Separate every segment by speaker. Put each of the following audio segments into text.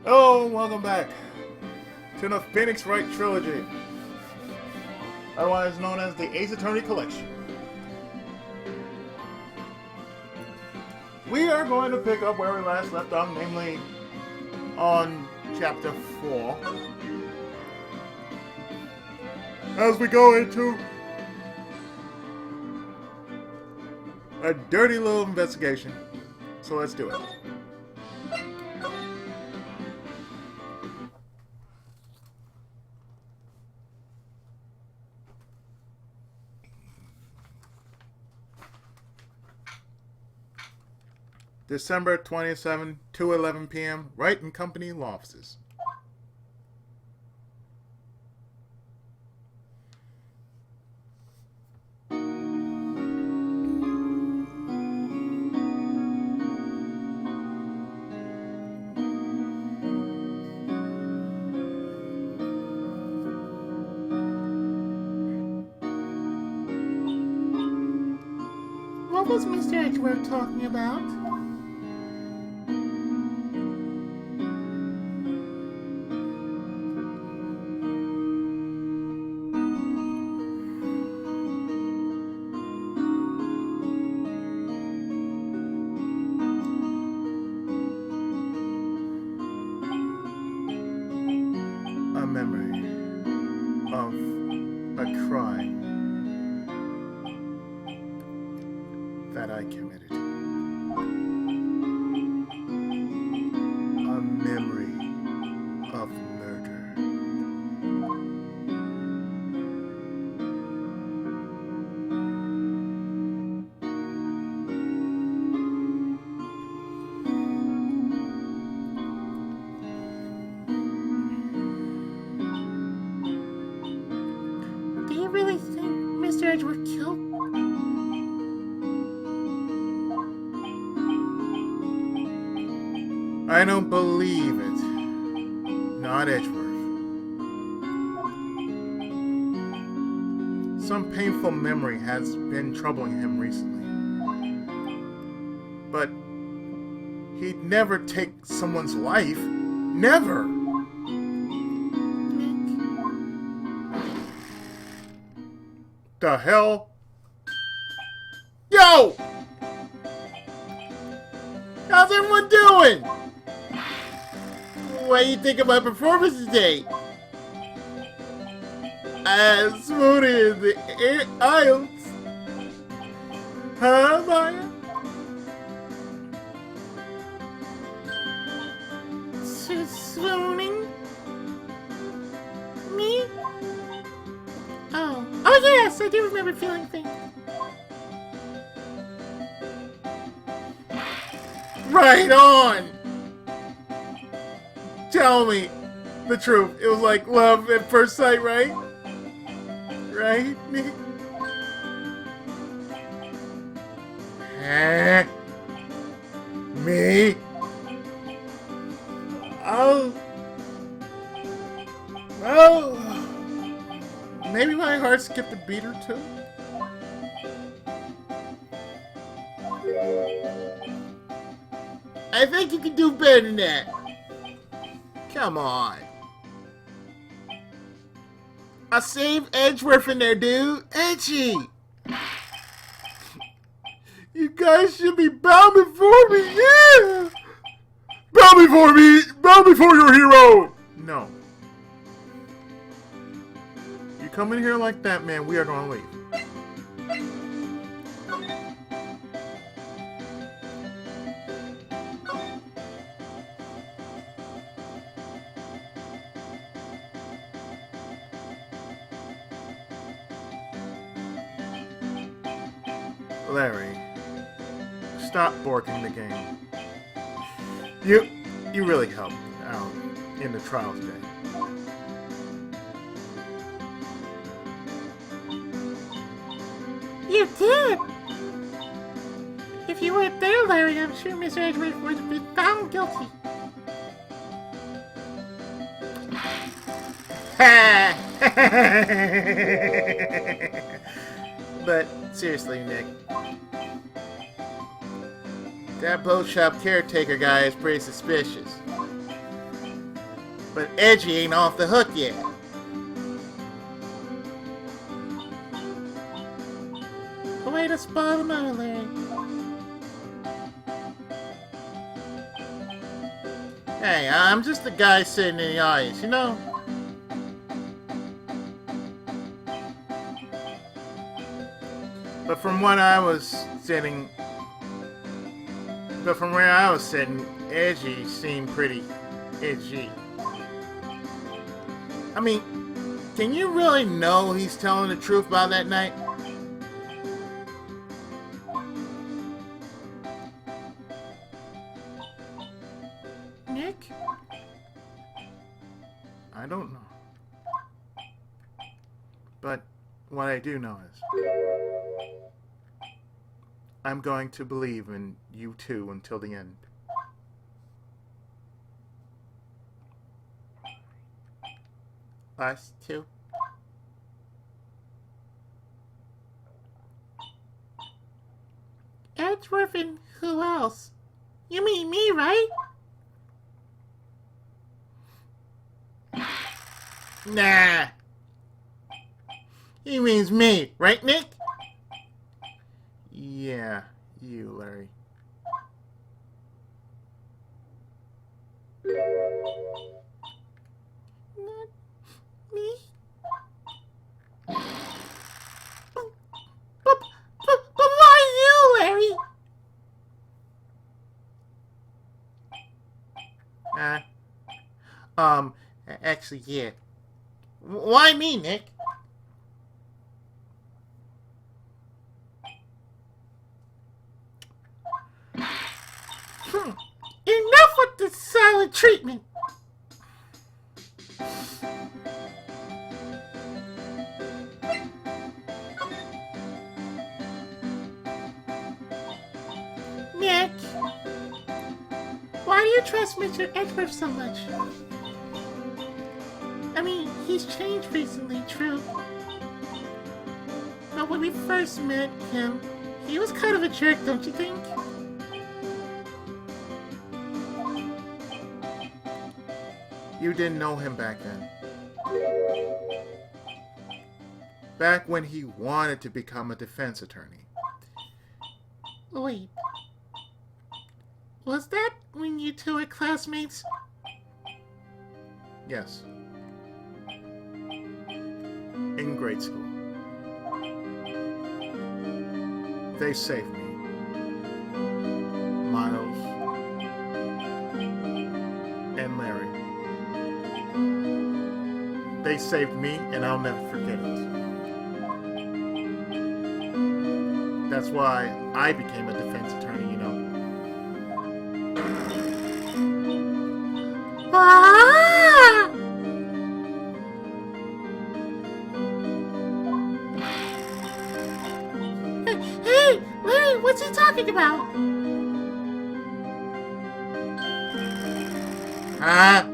Speaker 1: Hello and welcome back to the Phoenix Wright trilogy, otherwise known as the Ace Attorney Collection. We are going to pick up where we last left off, namely on chapter 4, as we go into a dirty little investigation. So let's do it. December 27, 2:11 p.m., Wright and Company law offices. What was Mr. Edgeworth talking about? A memory of a crime that I committed. A memory of murder. Do you really think Mr. Edgeworth killed? I don't believe it. Not Edgeworth. Some painful memory has been troubling him recently. But he'd never take someone's life. Never!
Speaker 2: Nick.
Speaker 1: The hell? Yo! How's everyone doing? What do you think of my performance today? As smooth as the aisles. Huh, Maya?
Speaker 2: Swooning? Me? Oh yes, I do remember feeling faint.
Speaker 1: Right on! Tell me the truth. It was like love at first sight, right? Right, Nick? Huh? Me? Oh. Maybe my heart skipped a beat or two. I think you can do better than that. Come on. I saved Edgeworth in there, dude. Edgy. You guys should be bound before me, yeah. Bow before me. Bow before your hero. No. You come in here like that, man, we are going to leave. Larry, stop borking the game. You really helped out in the trial today.
Speaker 2: You did! If you weren't there, Larry, I'm sure Mr. Edgeworth would have been found guilty.
Speaker 1: But seriously, Nick, that boat shop caretaker guy is pretty suspicious.
Speaker 3: But Edgy ain't off the hook yet.
Speaker 2: Way to spoil the mood, Larry.
Speaker 3: Hey, I'm just a guy sitting in the audience, you know? But from where I was sitting, Edgy seemed pretty edgy. I mean, can you really know he's telling the truth about that night?
Speaker 2: Nick?
Speaker 3: I don't know. But what I do know is I'm going to believe in you two until the end. Us two?
Speaker 2: Edgeworth and who else? You mean me, right?
Speaker 3: Nah. He means me, right, Nick? Yeah, you, Larry.
Speaker 2: Not me. But why you, Larry?
Speaker 3: Actually, yeah. Why me, Nick?
Speaker 2: Enough with the silent treatment. Nick, why do you trust Mr. Edgeworth so much? I mean, he's changed recently, true. But when we first met him, he was kind of a jerk, don't you think?
Speaker 3: You didn't know him back then. Back when he wanted to become a defense attorney.
Speaker 2: Wait. Was that when you two were classmates?
Speaker 3: Yes. In grade school. They saved me. Miles and Larry. They saved me, and I'll never forget it. That's why I became a defense attorney, you know.
Speaker 2: Ah! Hey, Larry, what's he talking about?
Speaker 3: Huh?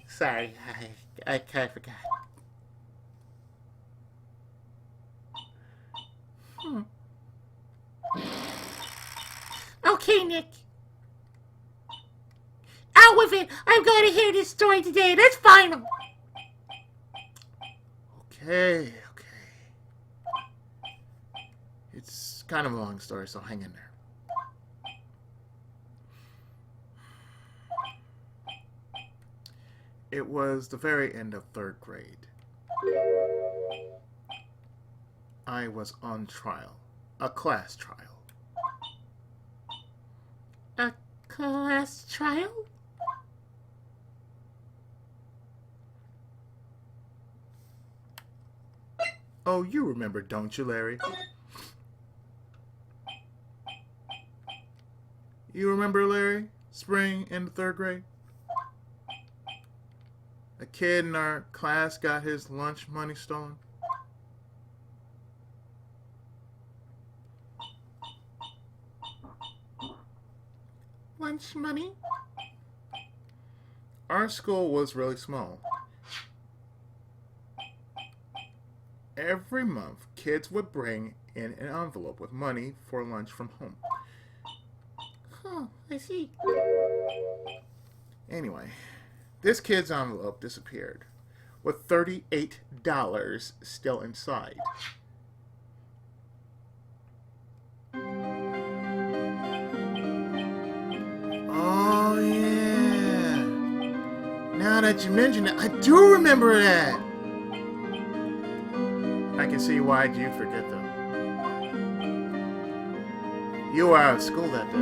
Speaker 3: Sorry, I kind of forgot.
Speaker 2: Okay, Nick. Out with it! I'm going to hear this story today. That's final.
Speaker 3: Okay. It's kind of a long story, so hang in there. It was the very end of 3rd grade. I was on trial. A class trial.
Speaker 2: A class trial?
Speaker 3: Oh, you remember, don't you, Larry? You remember, Larry? Spring in the 3rd grade? A kid in our class got his lunch money stolen.
Speaker 2: Lunch money?
Speaker 3: Our school was really small.
Speaker 1: Every month, kids would bring in an envelope with money for lunch from home.
Speaker 2: Oh, I see.
Speaker 1: Anyway, this kid's envelope disappeared, with $38 still inside. Oh, yeah. Now that you mention it, I do remember that. I can see why you'd forget them. You were out of school that day.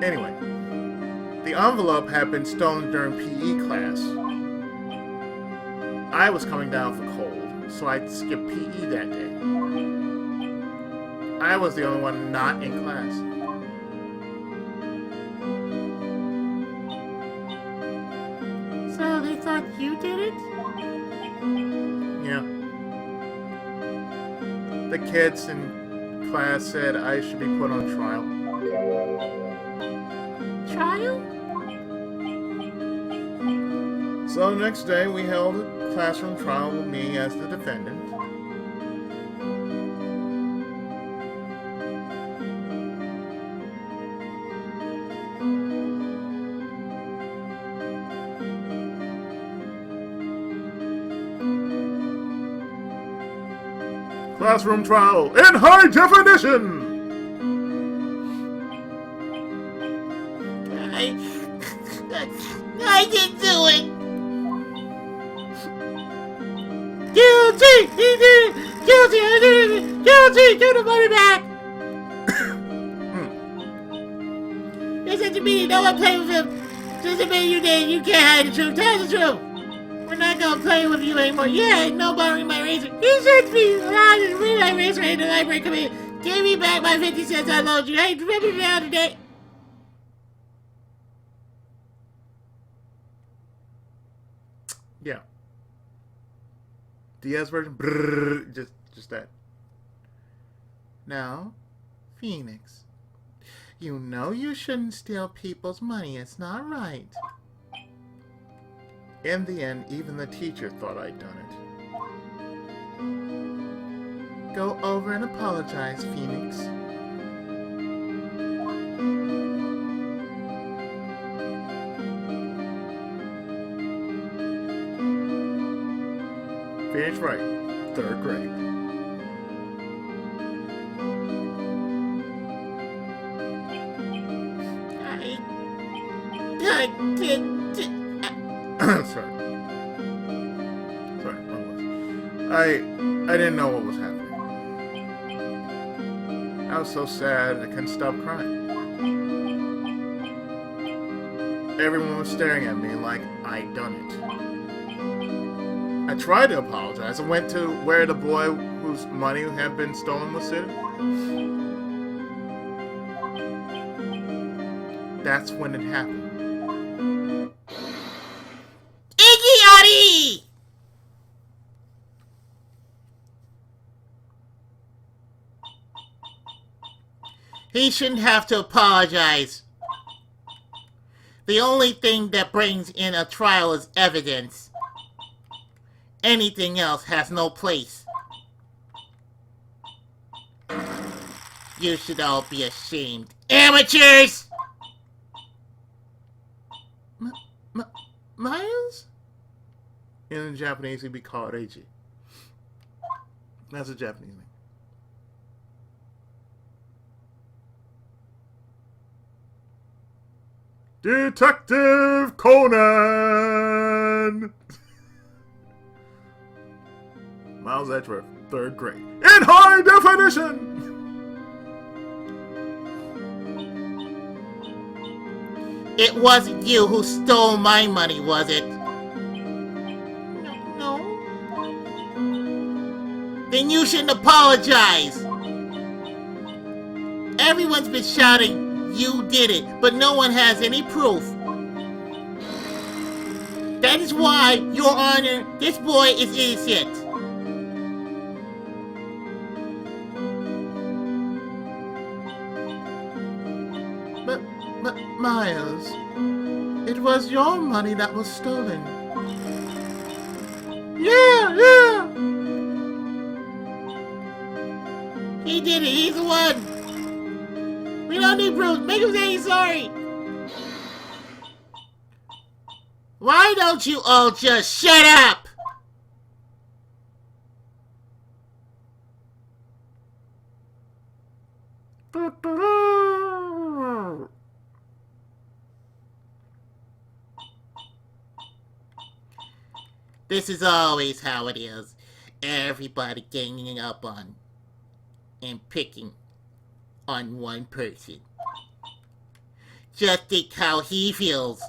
Speaker 1: Anyway, the envelope had been stolen during PE class. I was coming down for cold, so I skipped PE that day. I was the only one not in class.
Speaker 2: So they thought you did it?
Speaker 1: Yeah. The kids in class said I should be put on trial.
Speaker 2: Trial?
Speaker 1: So the next day we held a classroom trial with me as the defendant. Classroom trial in high definition!
Speaker 2: I didn't do it! Guilty! He did it! Guilty! I did it! Guilty! Give the money back! They said to me, no one play with him. Doesn't mean you did. You can't hide the truth. Tell the truth. We're not gonna play with you anymore. Yeah, no borrowing my razor. He said to me, I read my razor in the library. Come here. Give me back my 50 cents I loaned you. Hey, remember the other day?
Speaker 1: Yeah. Diaz version, brrr, just that. Now, Phoenix, you know you shouldn't steal people's money. It's not right. In the end, even the teacher thought I'd done it. Go over and apologize, Phoenix. Phoenix Wright, 3rd grade. Sorry. Sorry, what was? I didn't know what was happening. I was so sad I couldn't stop crying. Everyone was staring at me like I'd done it. I tried to apologize and went to where the boy whose money had been stolen was sitting. That's when it happened.
Speaker 2: Iggy! He shouldn't have to apologize. The only thing that brings in a trial is evidence. Anything else has no place. You should all be ashamed. Amateurs!
Speaker 1: Miles? In Japanese, he'd be called Eiji. That's a Japanese name. Detective Conan! Miles Edgeworth, 3rd grade. In high definition!
Speaker 2: It wasn't you who stole my money, was it? No. Then you shouldn't apologize. Everyone's been shouting, you did it, but no one has any proof. That is why, Your Honor, this boy is innocent.
Speaker 1: But Miles, it was your money that was stolen.
Speaker 2: Yeah. He did it. He's the one. We don't need proof. Make him say he's sorry. Why don't you all just shut up? This is always how it is. Everybody ganging up on and picking on one person. Just think how he feels.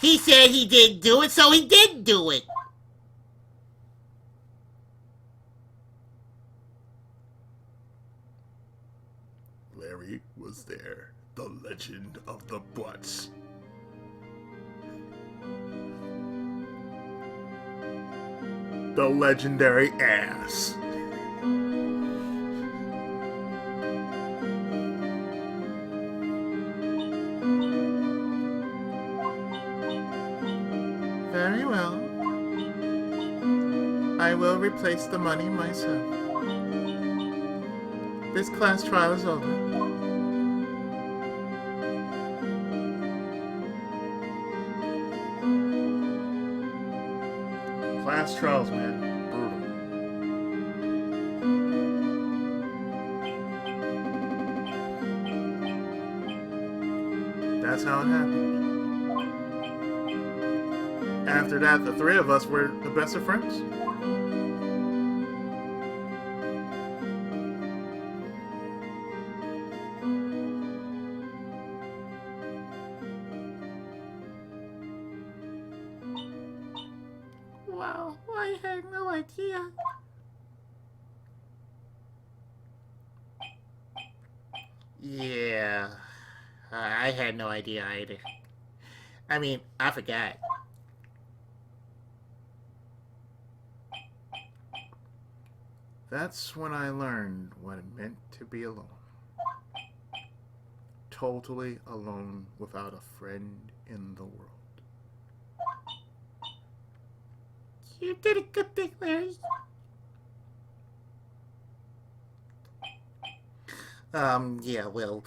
Speaker 2: He said he didn't do it, so he didn't do it.
Speaker 1: Larry was there. The legend of the butts. The legendary ass.
Speaker 3: Very well. I will replace the money myself. This class trial is over.
Speaker 1: Class trials, man. Brutal. That's how it happened. After that, the three of us were the best of friends.
Speaker 2: Wow, I had no idea. Yeah, I had no idea either. I mean, I forgot.
Speaker 3: That's when I learned what it meant to be alone. Totally alone without a friend in the world.
Speaker 2: You did a good thing, Larry. Yeah, well,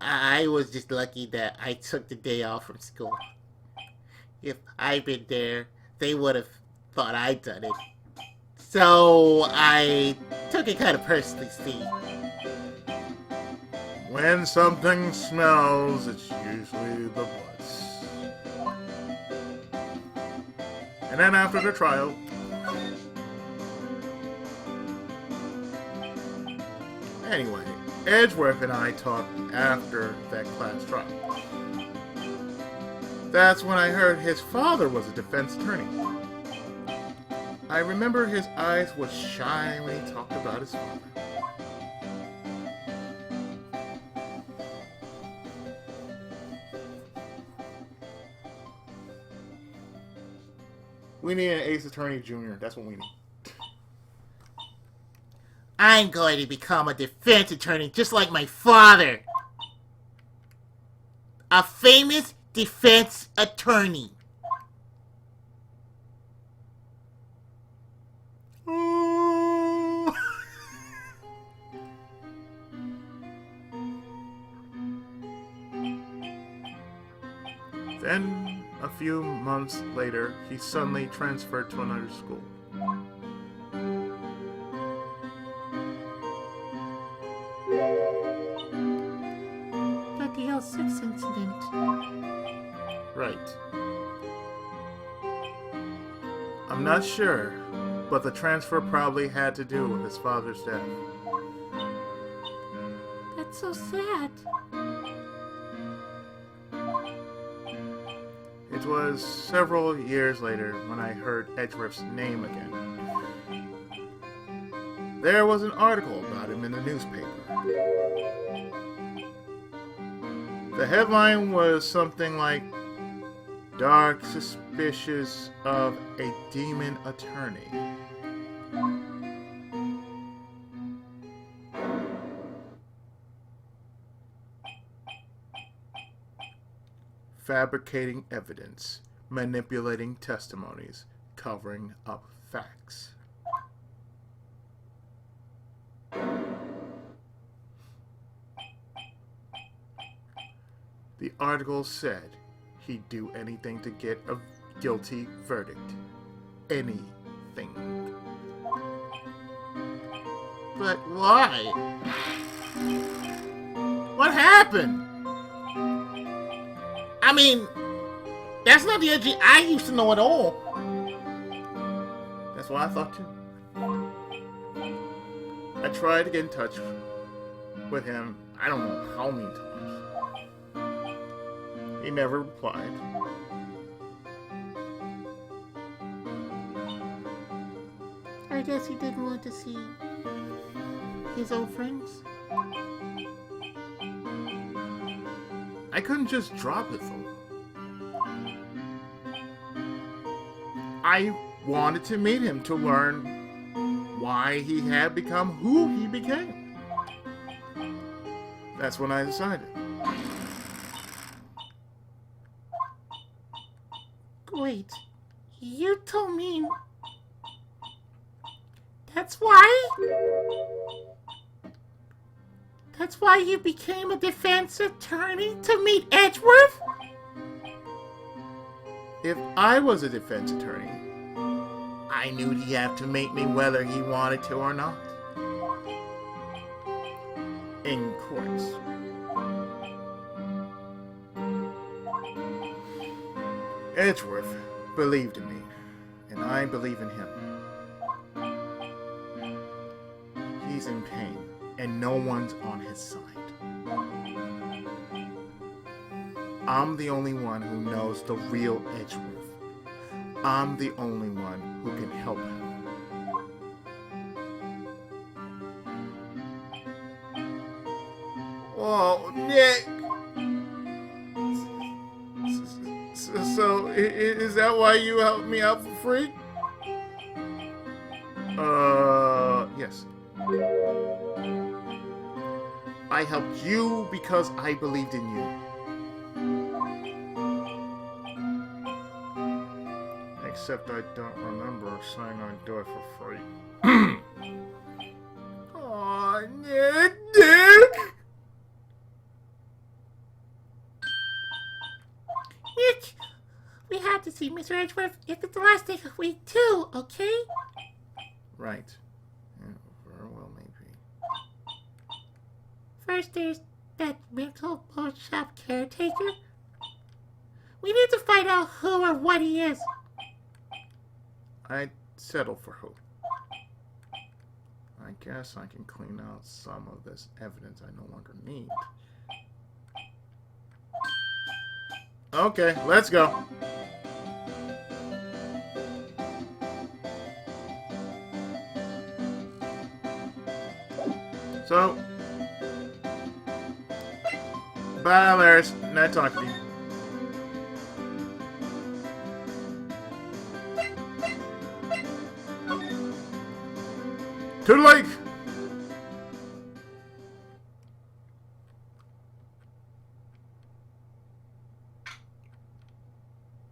Speaker 2: I was just lucky that I took the day off from school. If I'd been there, they would have thought I'd done it. So I took it kind of personally, see.
Speaker 1: When something smells, it's usually the butts. And then after the trial, anyway, Edgeworth and I talked after that class trial. That's when I heard his father was a defense attorney. I remember his eyes would shine when he talked about his father. We need an Ace Attorney Jr. That's what we need.
Speaker 2: I'm going to become a defense attorney just like my father. A famous defense attorney.
Speaker 1: Then, a few months later, he suddenly transferred to another school.
Speaker 2: Like the L6 incident.
Speaker 1: Right. I'm not sure, but the transfer probably had to do with his father's death.
Speaker 2: That's so sad.
Speaker 1: It was several years later when I heard Edgeworth's name again. There was an article about him in the newspaper. The headline was something like, "Dark Suspicious of a Demon Attorney." Fabricating evidence, manipulating testimonies, covering up facts. The article said he'd do anything to get a guilty verdict. Anything.
Speaker 3: But why? What happened? I mean, that's not the Edgy I used to know at all.
Speaker 1: That's what I thought too. I tried to get in touch with him, I don't know how many times. He never replied.
Speaker 2: I guess he didn't want to see his old friends.
Speaker 1: I couldn't just drop it though. I wanted to meet him to learn why he had become who he became. That's when I decided.
Speaker 2: Wait, you told me that's why? That's why you became a defense attorney? To meet Edgeworth?
Speaker 1: If I was a defense attorney, I knew he'd have to meet me whether he wanted to or not. In court. Edgeworth believed in me, and I believe in him. He's in pain, and no one's on his side. I'm the only one who knows the real Edgeworth. I'm the only one who can help him. Oh, Nick! So, is that why you helped me out for free? Yes. I helped you because I believed in you. Except I don't remember saying I'd do it for free. Aw, Nick!
Speaker 2: Nick, we have to see Mr. Edgeworth if it's the last day of the week too, okay?
Speaker 1: Right. Yeah, very well, maybe.
Speaker 2: First, there's that mental bookshop caretaker. We need to find out who or what he is.
Speaker 1: I'd settle for who. I guess I can clean out some of this evidence I no longer need. Okay, let's go. So, bye, Laris. Nice talking to you. To the lake!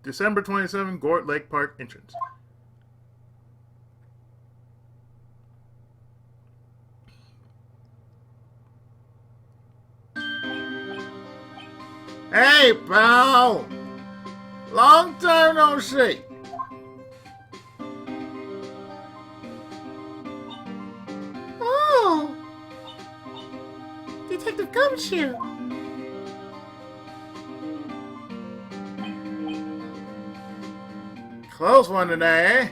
Speaker 1: December 27, Gort Lake Park entrance. Hey, pal! Long time no see.
Speaker 2: Oh! Detective Gumshoe!
Speaker 1: Close one today, eh?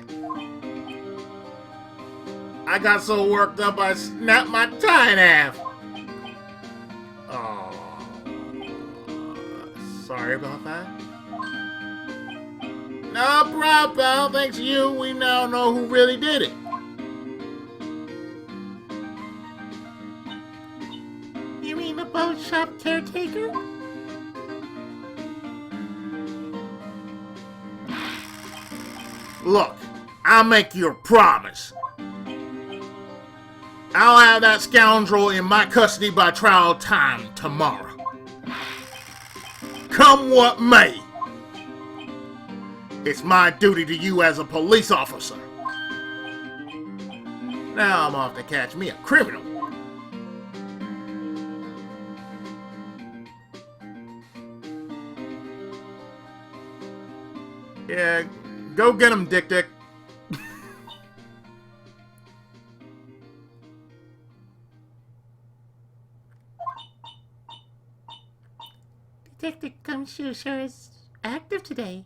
Speaker 1: I got so worked up I snapped my tie in half. Oh, sorry about that. No problem, pal. Thanks to you, we now know who really did it.
Speaker 2: You mean the boat shop caretaker?
Speaker 1: Look, I'll make you a promise. I'll have that scoundrel in my custody by trial time tomorrow. Come what may. It's my duty to you as a police officer. Now I'm off to catch me a criminal. Yeah, go get him, Dick Dick.
Speaker 2: Detective Gumshoe sure is active today.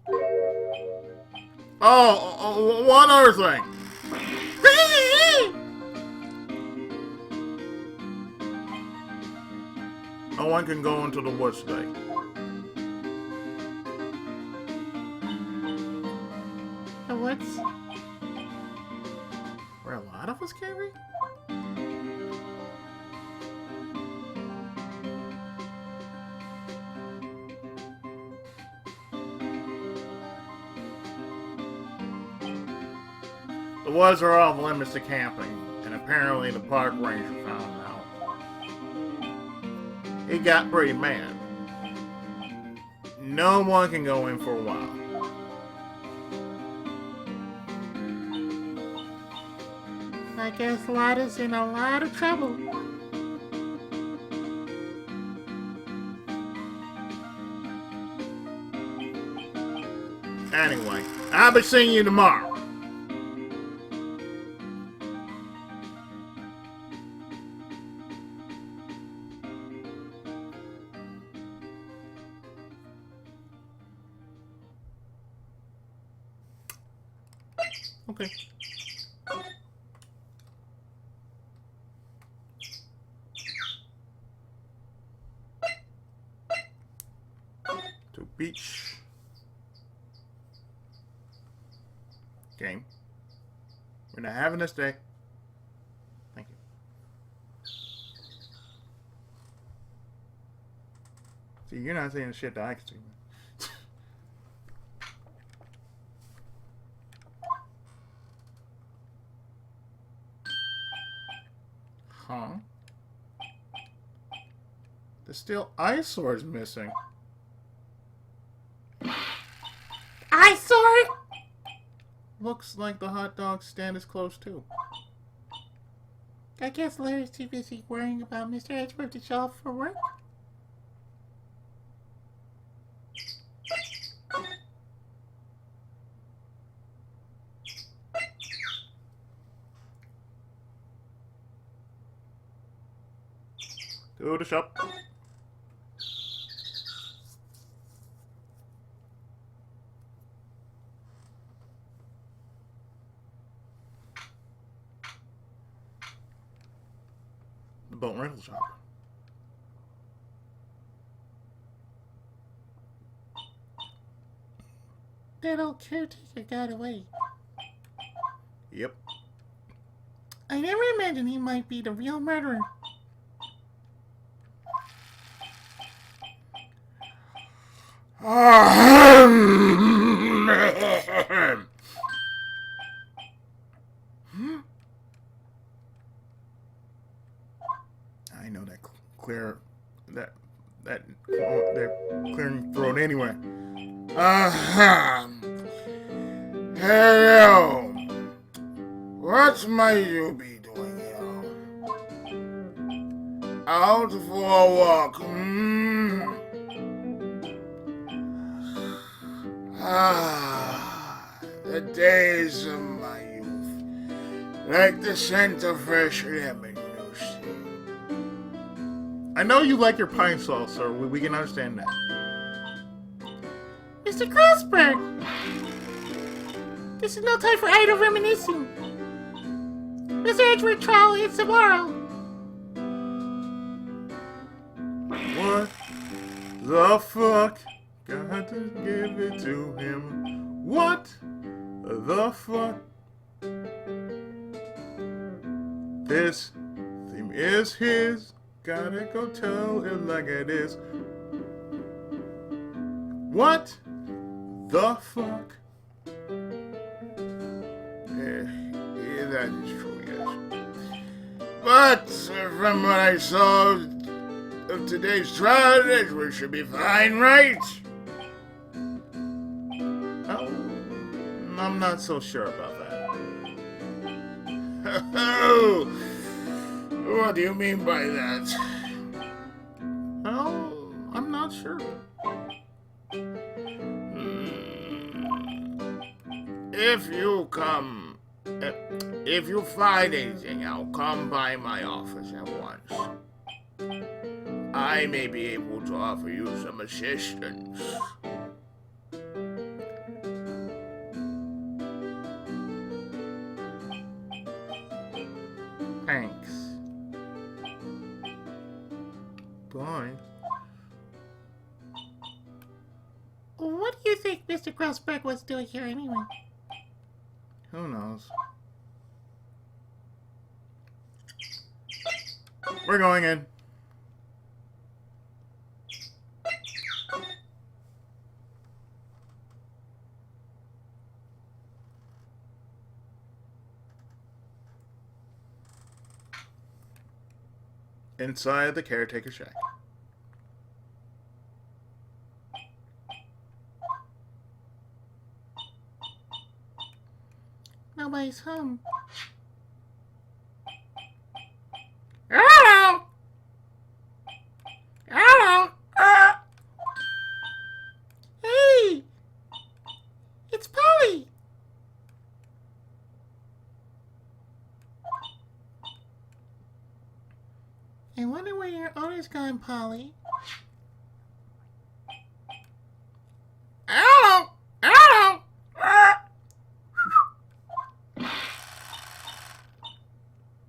Speaker 1: One other thing. No one can go into the woods today.
Speaker 2: The woods?
Speaker 1: Where a lot of us can't be? The woods are off limits to camping, and apparently the park ranger found out. He got pretty mad. No one can go in for a while.
Speaker 2: I guess Lotta's in a lot of trouble.
Speaker 1: Anyway, I'll be seeing you tomorrow. Okay. To beach. Game. We're not having this day. Thank you. See, you're not saying the shit that I can see. Huh? The steel eyesore is missing.
Speaker 2: Eyesore?
Speaker 1: Looks like the hot dog stand is closed too.
Speaker 2: I guess Larry's too busy worrying about Mr. Edgeworth to show up for work.
Speaker 1: To the shop. The boat rental shop.
Speaker 2: That old caretaker got away.
Speaker 1: Yep.
Speaker 2: I never imagined he might be the real murderer.
Speaker 1: I know that clear that they're clearing throat anyway. Hello. What might you be doing here? Out for a walk. The days of my youth, like the scent of fresh lemon, you see. I know you like your pine sauce, sir. We can understand that.
Speaker 2: Mr. Crossberg! This is no time for idle reminiscing. Mr. Edgeworth trial is tomorrow.
Speaker 1: What the fuck? Got to give it to him. What the fuck? This theme is his. Gotta go tell it like it is. What the fuck? Yeah, that is true, yes. But from what I saw of today's trial, Edgeworth should be fine, right? Oh, I'm not so sure about that.
Speaker 3: What do you mean by that?
Speaker 1: Well, I'm not sure.
Speaker 3: If you come, if you find anything, I'll come by my office at once. I may be able to offer you some assistance.
Speaker 1: Thanks. Bye.
Speaker 2: What do you think Mr. Grossberg was doing here anyway?
Speaker 1: Who knows? We're going in. Inside the caretaker shack.
Speaker 2: Nobody's home.
Speaker 3: Hello! Hello!
Speaker 2: Hey! It's Polly! I wonder where your owner's gone, Polly.
Speaker 3: Hello! Hello!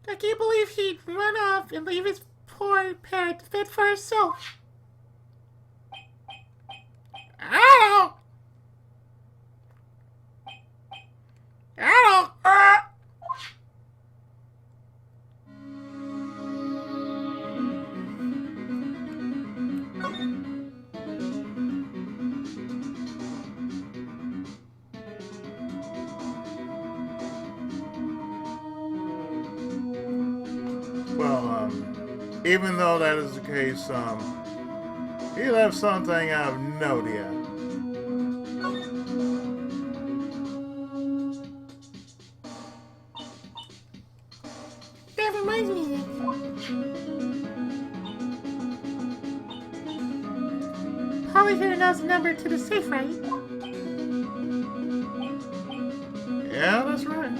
Speaker 2: I can't believe he'd run off and leave his poor parrot to fend for herself.
Speaker 3: Hello! Hello!
Speaker 1: Well, even though that is the case, he left something I have no idea.
Speaker 2: That reminds me, Nick. Polly here knows the number to the safe, right?
Speaker 1: Yeah, that's right.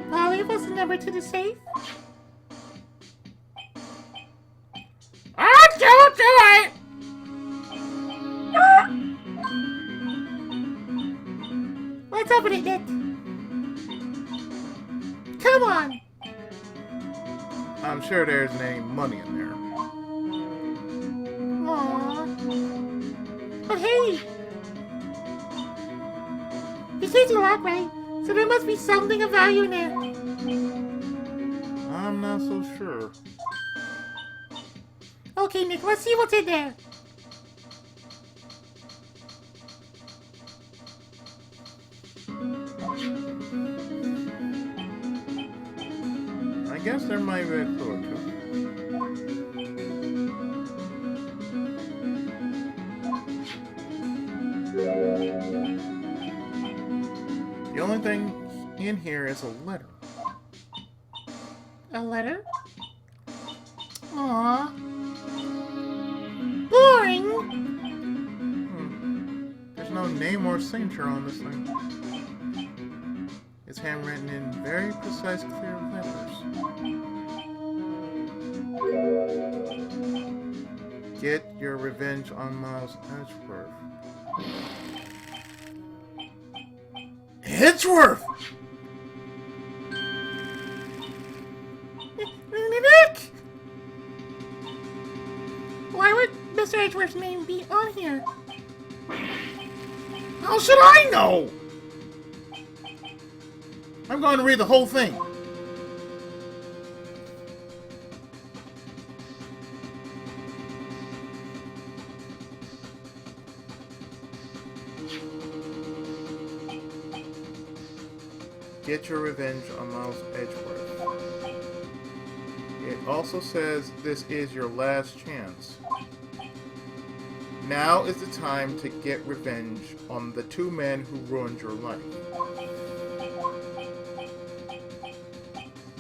Speaker 2: Polly, what's the number to the safe?
Speaker 3: I'm too late!
Speaker 2: Let's open it, Nick. Come on.
Speaker 1: I'm sure there isn't any money in there.
Speaker 2: Aww. But hey! This is a lock, right? So there must be something of value in there.
Speaker 1: I'm not so sure.
Speaker 2: Okay, Nick, let's see what's in there.
Speaker 1: I guess there might be a clue or two. The only thing in here is a letter.
Speaker 2: A letter? Aww. Boring!
Speaker 1: There's no name or signature on this thing. It's handwritten in very precise, clear letters. Get your revenge on Miles Edgeworth. Edgeworth!
Speaker 2: Nick! Why would Mr. Edgeworth's name be on here?
Speaker 1: How should I know? I'm going to read the whole thing. Get your revenge on Miles Edgeworth. It also says this is your last chance. Now is the time to get revenge on the two men who ruined your life.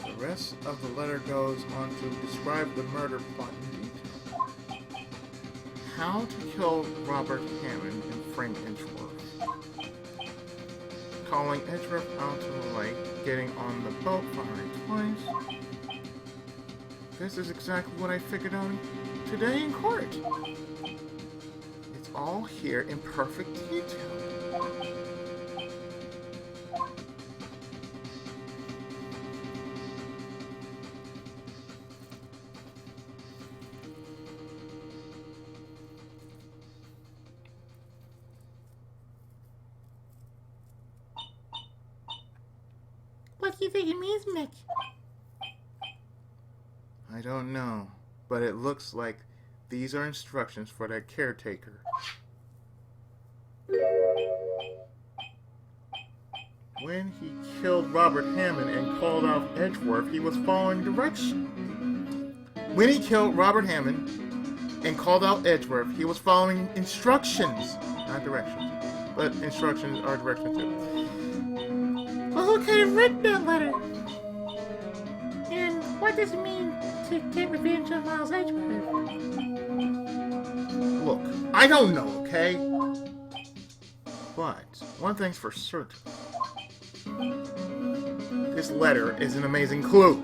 Speaker 1: The rest of the letter goes on to describe the murder plot in detail. How to kill Robert Hammond and Frank Edgeworth. Calling Edgeworth out to the lake, getting on the boat, firing twice. This is exactly what I figured out today in court. It's all here in perfect detail.
Speaker 2: What do you think it means, Nick?
Speaker 1: I don't know, but it looks like these are instructions for their caretaker. When he killed Robert Hammond and called out Edgeworth, he was following directions. When he killed Robert Hammond and called out Edgeworth, he was following instructions, not directions. But instructions are directions too.
Speaker 2: Well, who could have written that letter? And what does it mean to get revenge on Miles Edgeworth?
Speaker 1: Look, I don't know, okay? But one thing's for certain. This letter is an amazing clue.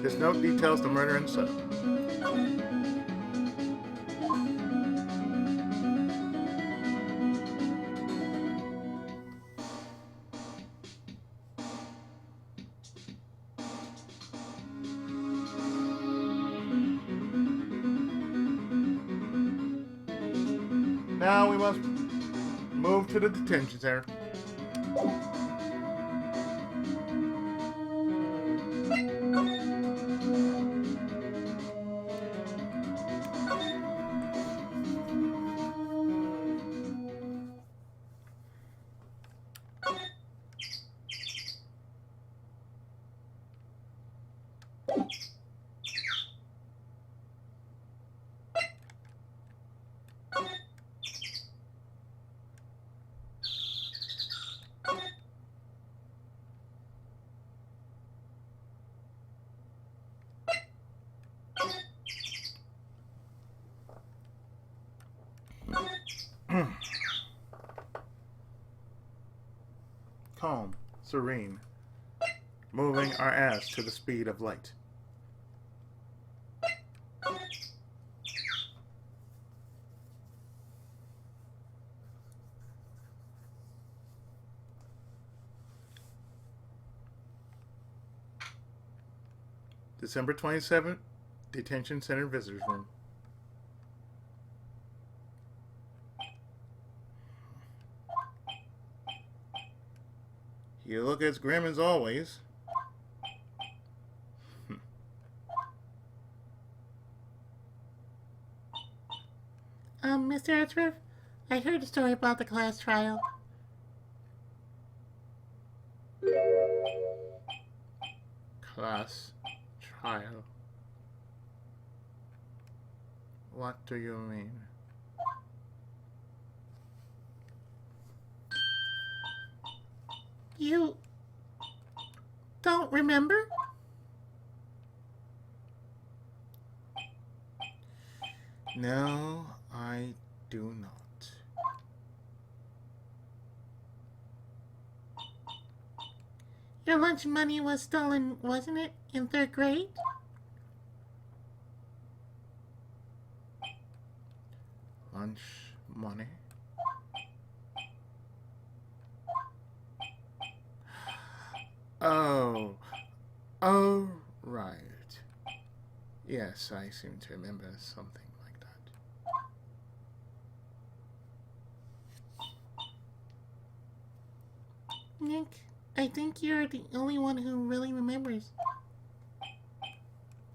Speaker 1: This note details the murder and setup. Now we must move to the detention center. Calm, serene, moving our ass to the speed of light. December 27th, Detention Center Visitors Room. You look as grim as always.
Speaker 2: Mr. Edgeworth, I heard a story about the class trial.
Speaker 1: Class trial. What do you mean?
Speaker 2: You don't remember?
Speaker 1: No, I do not.
Speaker 2: Your lunch money was stolen, wasn't it, in 3rd grade?
Speaker 1: Lunch money? Oh, right. Yes, I seem to remember something like that.
Speaker 2: Nick, I think you're the only one who really remembers.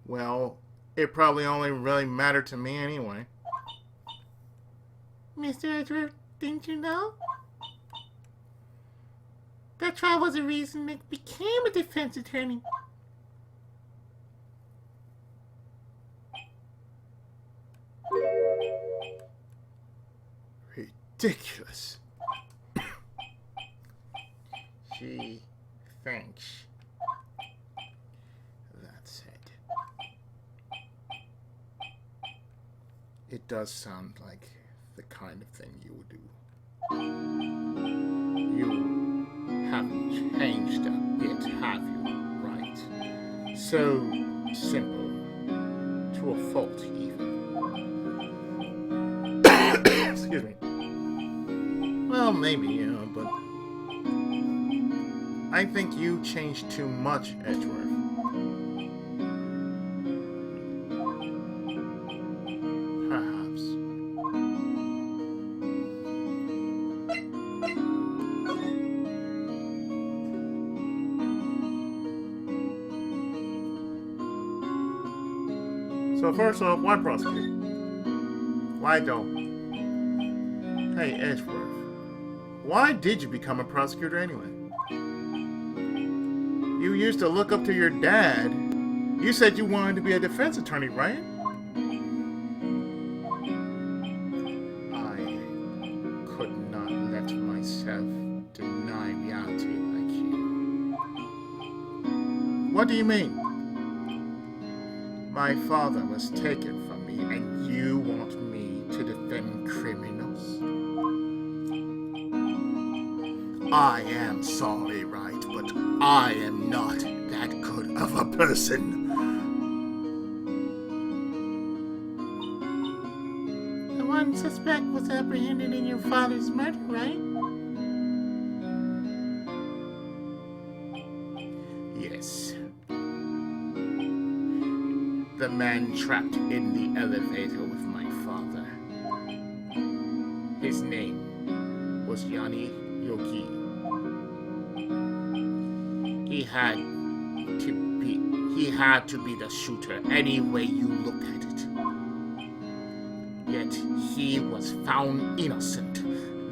Speaker 1: Well, it probably only really mattered to me anyway.
Speaker 2: Mr. Edgeworth, didn't you know? That trial was the reason Nick became a defense attorney.
Speaker 1: ridiculous. She thinks that's it. It does sound like the kind of thing you would do. You haven't changed a bit, have you, Wright? So simple. To a fault, even. Excuse me. Well, maybe, but I think you changed too much, Edgeworth. Perhaps. So first off, why prosecute? Why don't? Hey, Edgeworth, why did you become a prosecutor anyway? You used to look up to your dad. You said you wanted to be a defense attorney, right? I could not let myself deny reality like you. What do you mean? My father was taken from me, and you want me to defend criminals? I am sorry, Wright, but I am not that good of a person.
Speaker 2: The one suspect was apprehended in your father's murder, right?
Speaker 1: Yes. The man trapped in the elevator with my father. His name was Yanni Yogi. He had to be the shooter any way you look at it. Yet he was found innocent.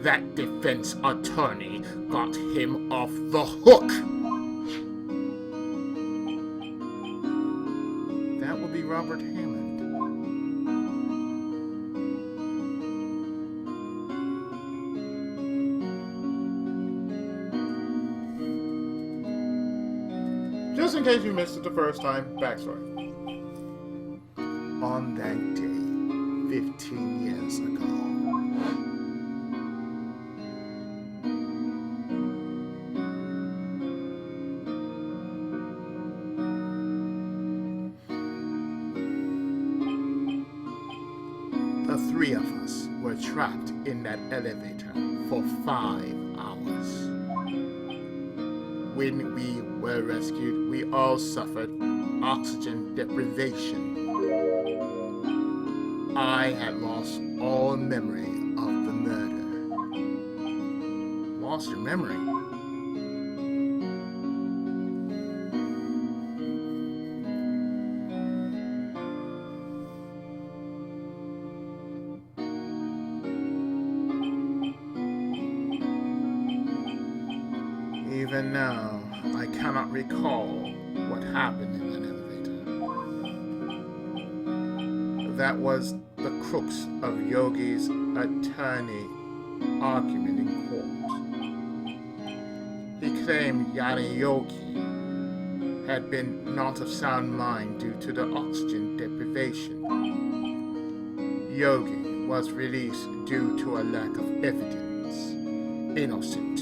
Speaker 1: That defense attorney got him off the hook. That would be Robert Hammond. Just in case you missed it the first time, backstory. On that day, 15 years ago, the three of us were trapped in that elevator for 5 hours. When we were rescued, we all suffered oxygen deprivation. I had lost all memory of the murder. Lost your memory? Even now, I cannot recall what happened in that elevator. That was the crux of Yogi's attorney argument in court. He claimed Yanni Yogi had been not of sound mind due to the oxygen deprivation. Yogi was released due to a lack of evidence. Innocent.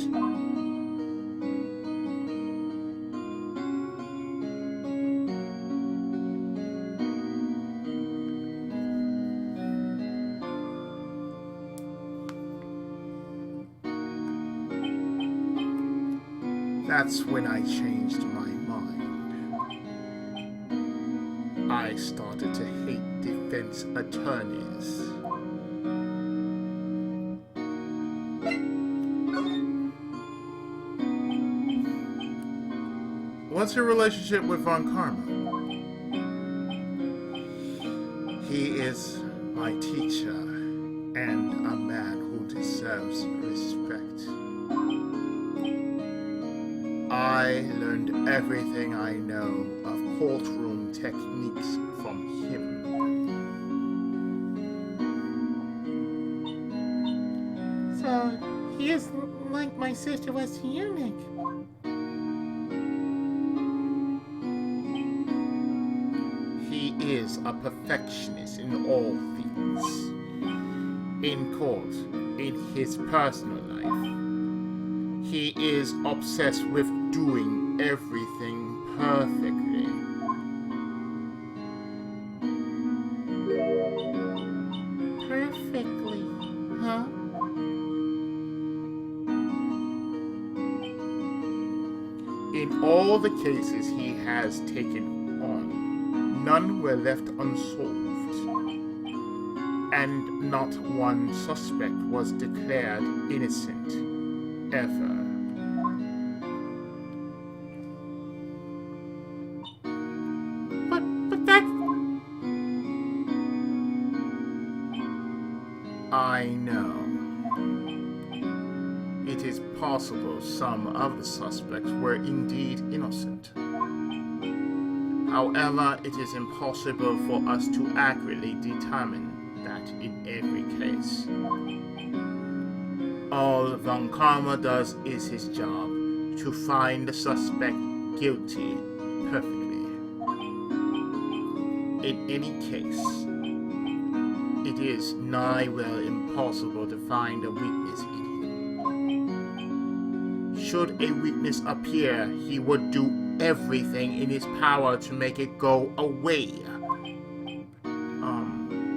Speaker 1: That's when I changed my mind. I started to hate defense attorneys. What's your relationship with Von Karma? He is my teacher and a man who deserves respect. I learned everything I know of courtroom techniques from him.
Speaker 2: So, he is like my sister was to you, Nick.
Speaker 1: He is a perfectionist in all things. In court, in his personal life, he is obsessed with doing everything perfectly.
Speaker 2: Perfectly, huh?
Speaker 1: In all the cases he has taken on, none were left unsolved, and not one suspect was declared innocent, ever.
Speaker 2: But that's...
Speaker 1: I know. It is possible some of the suspects were indeed innocent. However, it is impossible for us to accurately determine that in every case. All Von Karma does is his job, to find the suspect guilty perfectly. In any case, it is nigh well impossible to find a weakness in him. Should a weakness appear, he would do everything in his power to make it go away.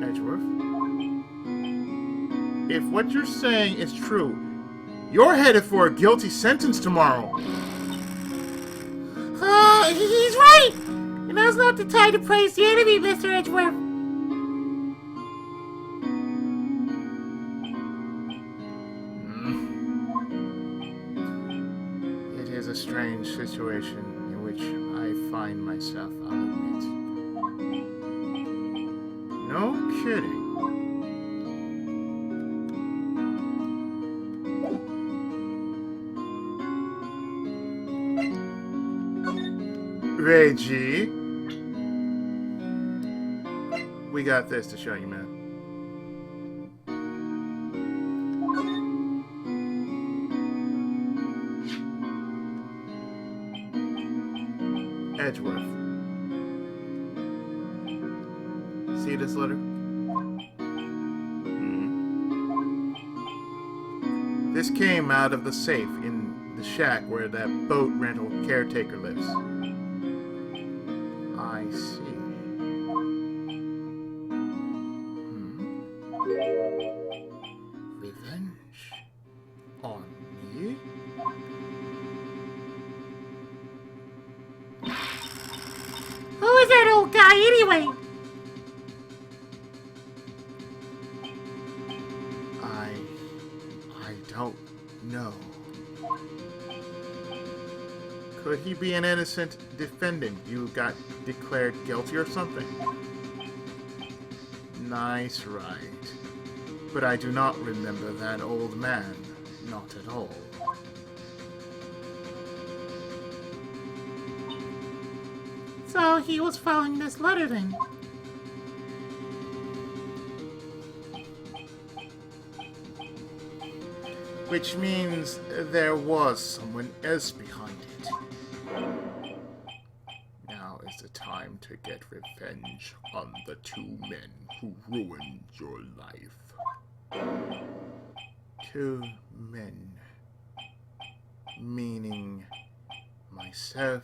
Speaker 1: Edgeworth? If what you're saying is true, you're headed for a guilty sentence tomorrow.
Speaker 2: He's right! And now's not the time to praise the enemy, Mr. Edgeworth.
Speaker 1: It is a strange situation in which I find myself, I'll admit. No kidding. Reggie, we got this to show you, man. Edgeworth. See this letter? This came out of the safe in the shack where that boat rental caretaker lives. I see. Revenge? On me?
Speaker 2: Who is that old guy anyway?
Speaker 1: I don't know. Could he be an innocent defendant you got declared guilty or something? Nice, right. But I do not remember that old man. Not at all.
Speaker 2: So he was following this letter then.
Speaker 1: Which means there was someone else behind it. Now is the time to get revenge on the two men who ruined your life. Two men. Meaning myself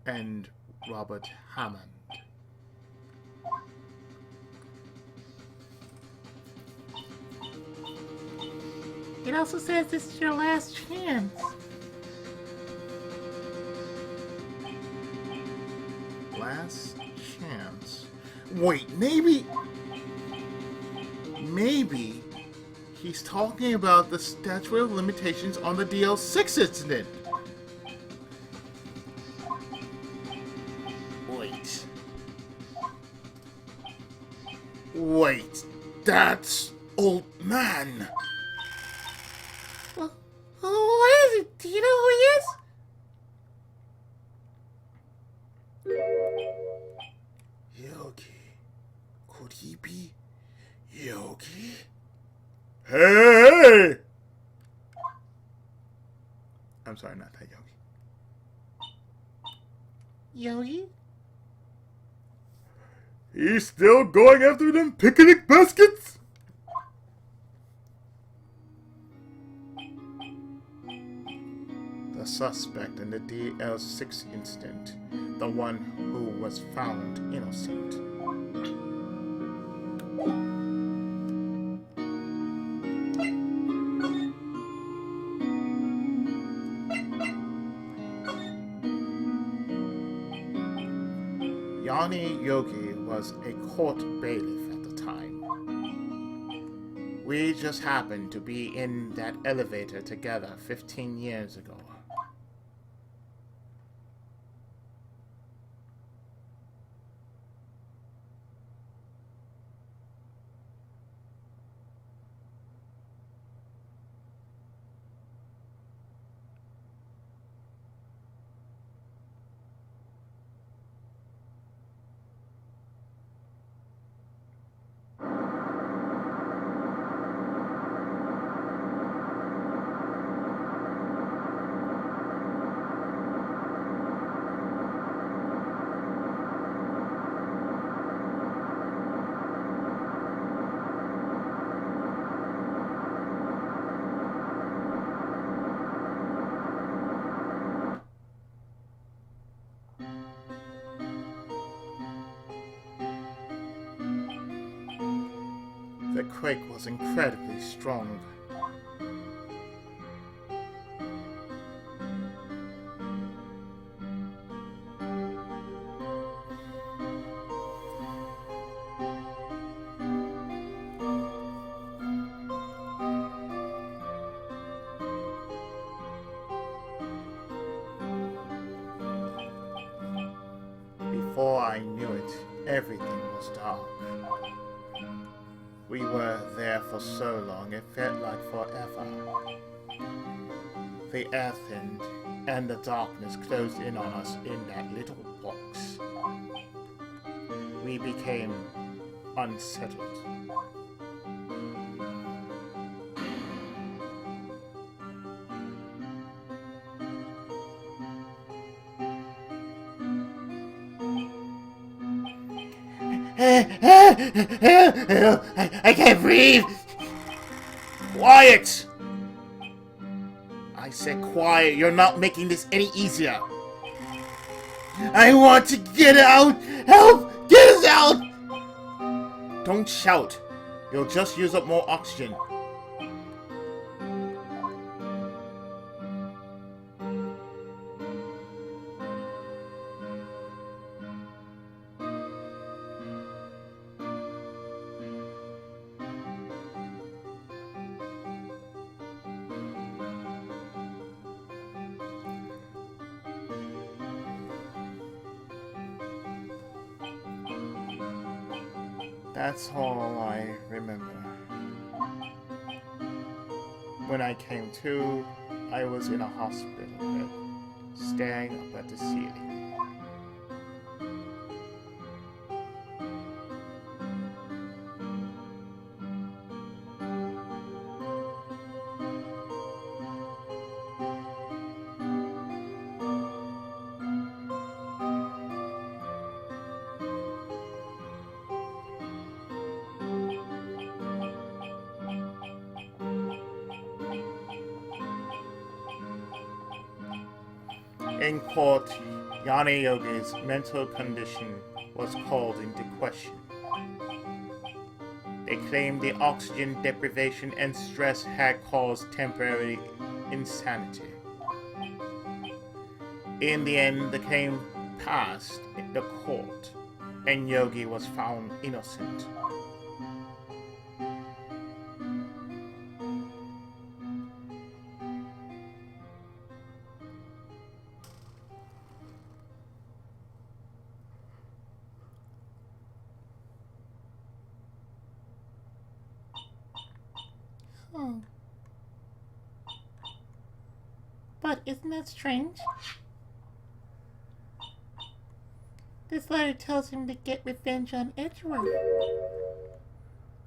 Speaker 1: and Robert Hammond.
Speaker 2: It also says this is your last chance.
Speaker 1: Last chance. Wait, maybe he's talking about the statute of limitations on the DL6 incident. Wait, that's old man.
Speaker 2: Well, who is it? Do you know who he is?
Speaker 3: Yogi. Could he be Yogi? Hey!
Speaker 1: Hey! I'm sorry, not that Yogi.
Speaker 2: Yogi?
Speaker 1: He's still going after them picnic baskets? The suspect in the DL6 incident, the one who was found innocent. Yanni Yogi was a court bailiff at the time. We just happened to be in that elevator together 15 years ago. The quake was incredibly strong. Before I knew it, everything was dark. We were there for so long, it felt like forever. The air thinned, and the darkness closed in on us in that little box. We became unsettled.
Speaker 2: I can't breathe.
Speaker 1: Quiet! I said quiet, you're not making this any easier.
Speaker 2: I want to get out. Help! Get us out!
Speaker 1: Don't shout. You'll just use up more oxygen. That's all I remember. When I came to, I was in a hospital bed, staring up at the ceiling. In court, Yanni Yogi's mental condition was called into question. They claimed the oxygen deprivation and stress had caused temporary insanity. In the end, the claim passed in the court, and Yogi was found innocent.
Speaker 2: Oh. But isn't that strange? This letter tells him to get revenge on Edgeworth.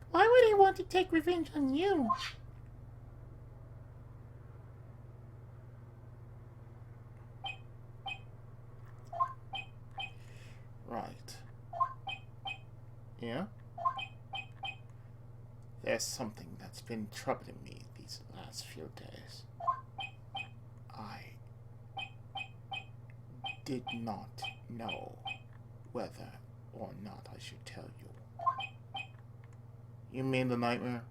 Speaker 2: Why would he want to take revenge on you?
Speaker 1: Yeah? There's something that's been troubling me these last few days. I did not know whether or not I should tell you. You mean the nightmare?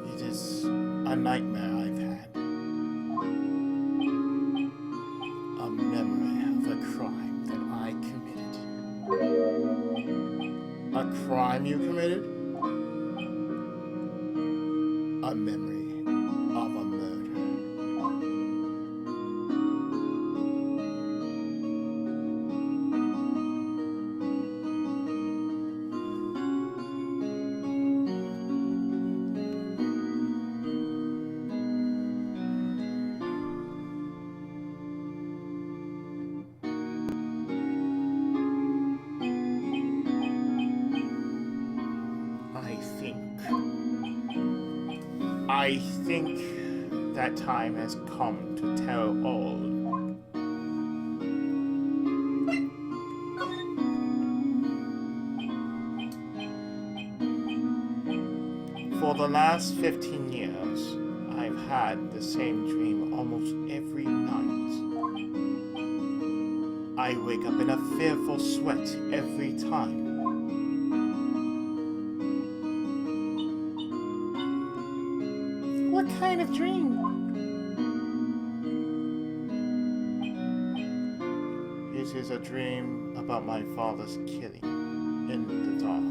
Speaker 1: It is a nightmare I've had. A memory of a crime that I committed. A crime you committed? A memory of a murder. I think that time has come to tell all. For the last 15 years, I've had the same dream almost every night. I wake up in a fearful sweat every time. What kind of dream? It is a dream about my father's killing in the dark.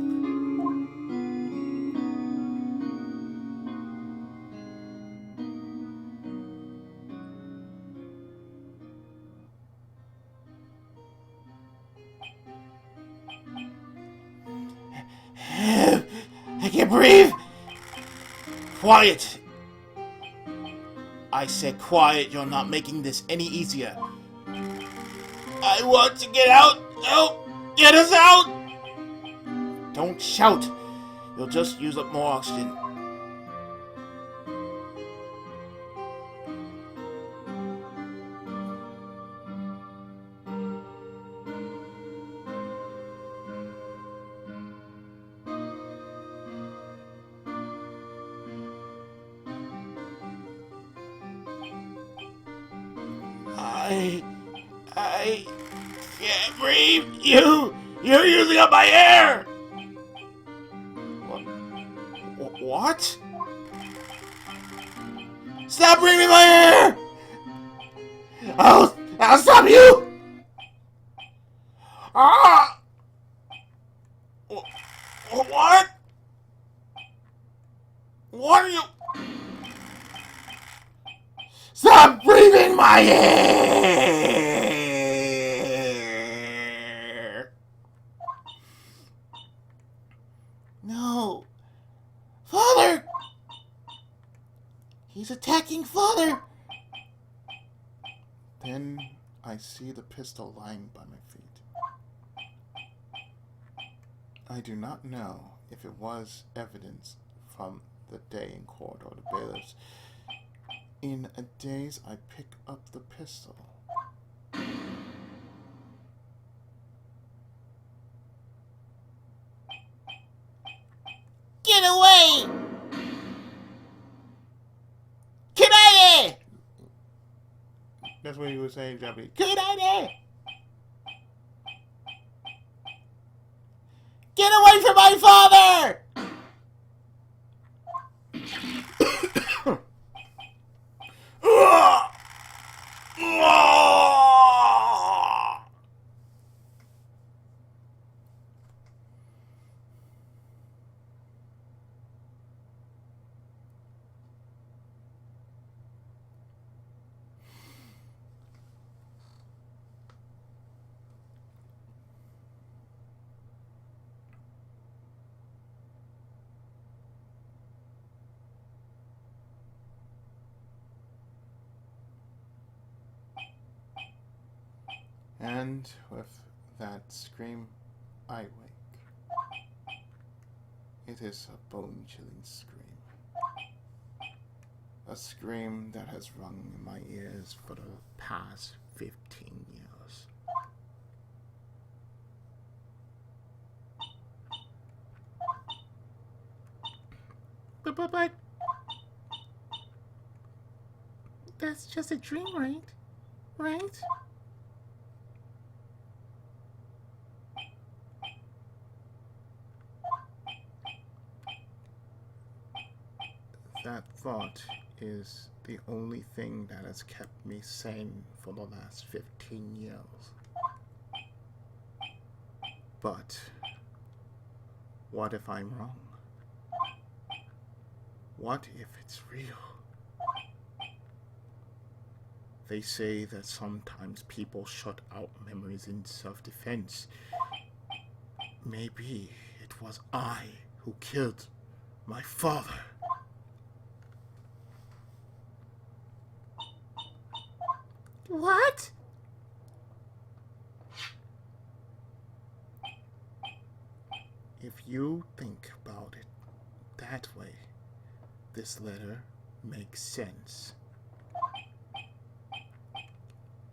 Speaker 1: I can't breathe! Quiet! I said quiet, you're not making this any easier. I want to get out! Help! Get us out! Don't shout! You'll just use up more oxygen. I can't breathe. You're using up my air. What? Stop breathing my air. I'll stop you. Ah! What? What are you? Stop breathing my air! No. Father! He's attacking Father! Then I see the pistol lying by my feet. I do not know if it was evidence from the day in court or the bailiffs. In a daze, I pick up the pistol.
Speaker 2: Get away! Kirare!
Speaker 1: That's what he was saying, Japanese.
Speaker 2: Kirare! Get away from my father!
Speaker 1: And with that scream, I wake. It is a bone-chilling scream. A scream that has rung in my ears for the past 15 years.
Speaker 2: But that's just a dream, right? Right?
Speaker 1: That thought is the only thing that has kept me sane for the last 15 years. But what if I'm wrong? What if it's real? They say that sometimes people shut out memories in self-defense. Maybe it was I who killed my father.
Speaker 2: What?
Speaker 1: If you think about it that way, this letter makes sense.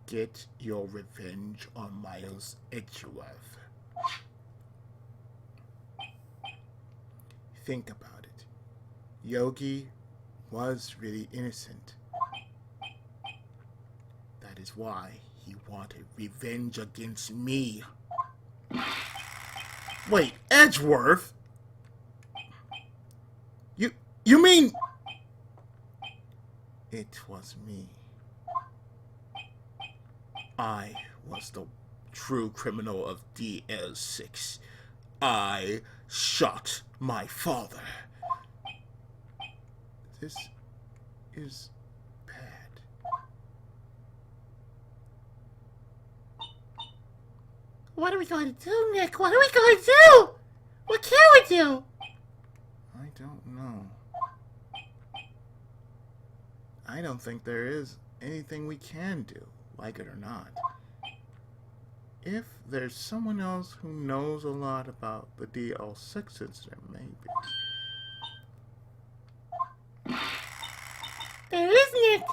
Speaker 1: Get your revenge on Miles Edgeworth. Think about it. Yogi was really innocent. That is why he wanted revenge against me. Wait, Edgeworth? You mean... It was me. I was the true criminal of DL6. I shot my father. This is bad.
Speaker 2: What are we going to do, Nick? What are we going to do? What can we do?
Speaker 1: I don't know. I don't think there is anything we can do, like it or not. If there's someone else who knows a lot about the DL6 incident, maybe.
Speaker 2: There is, Nick.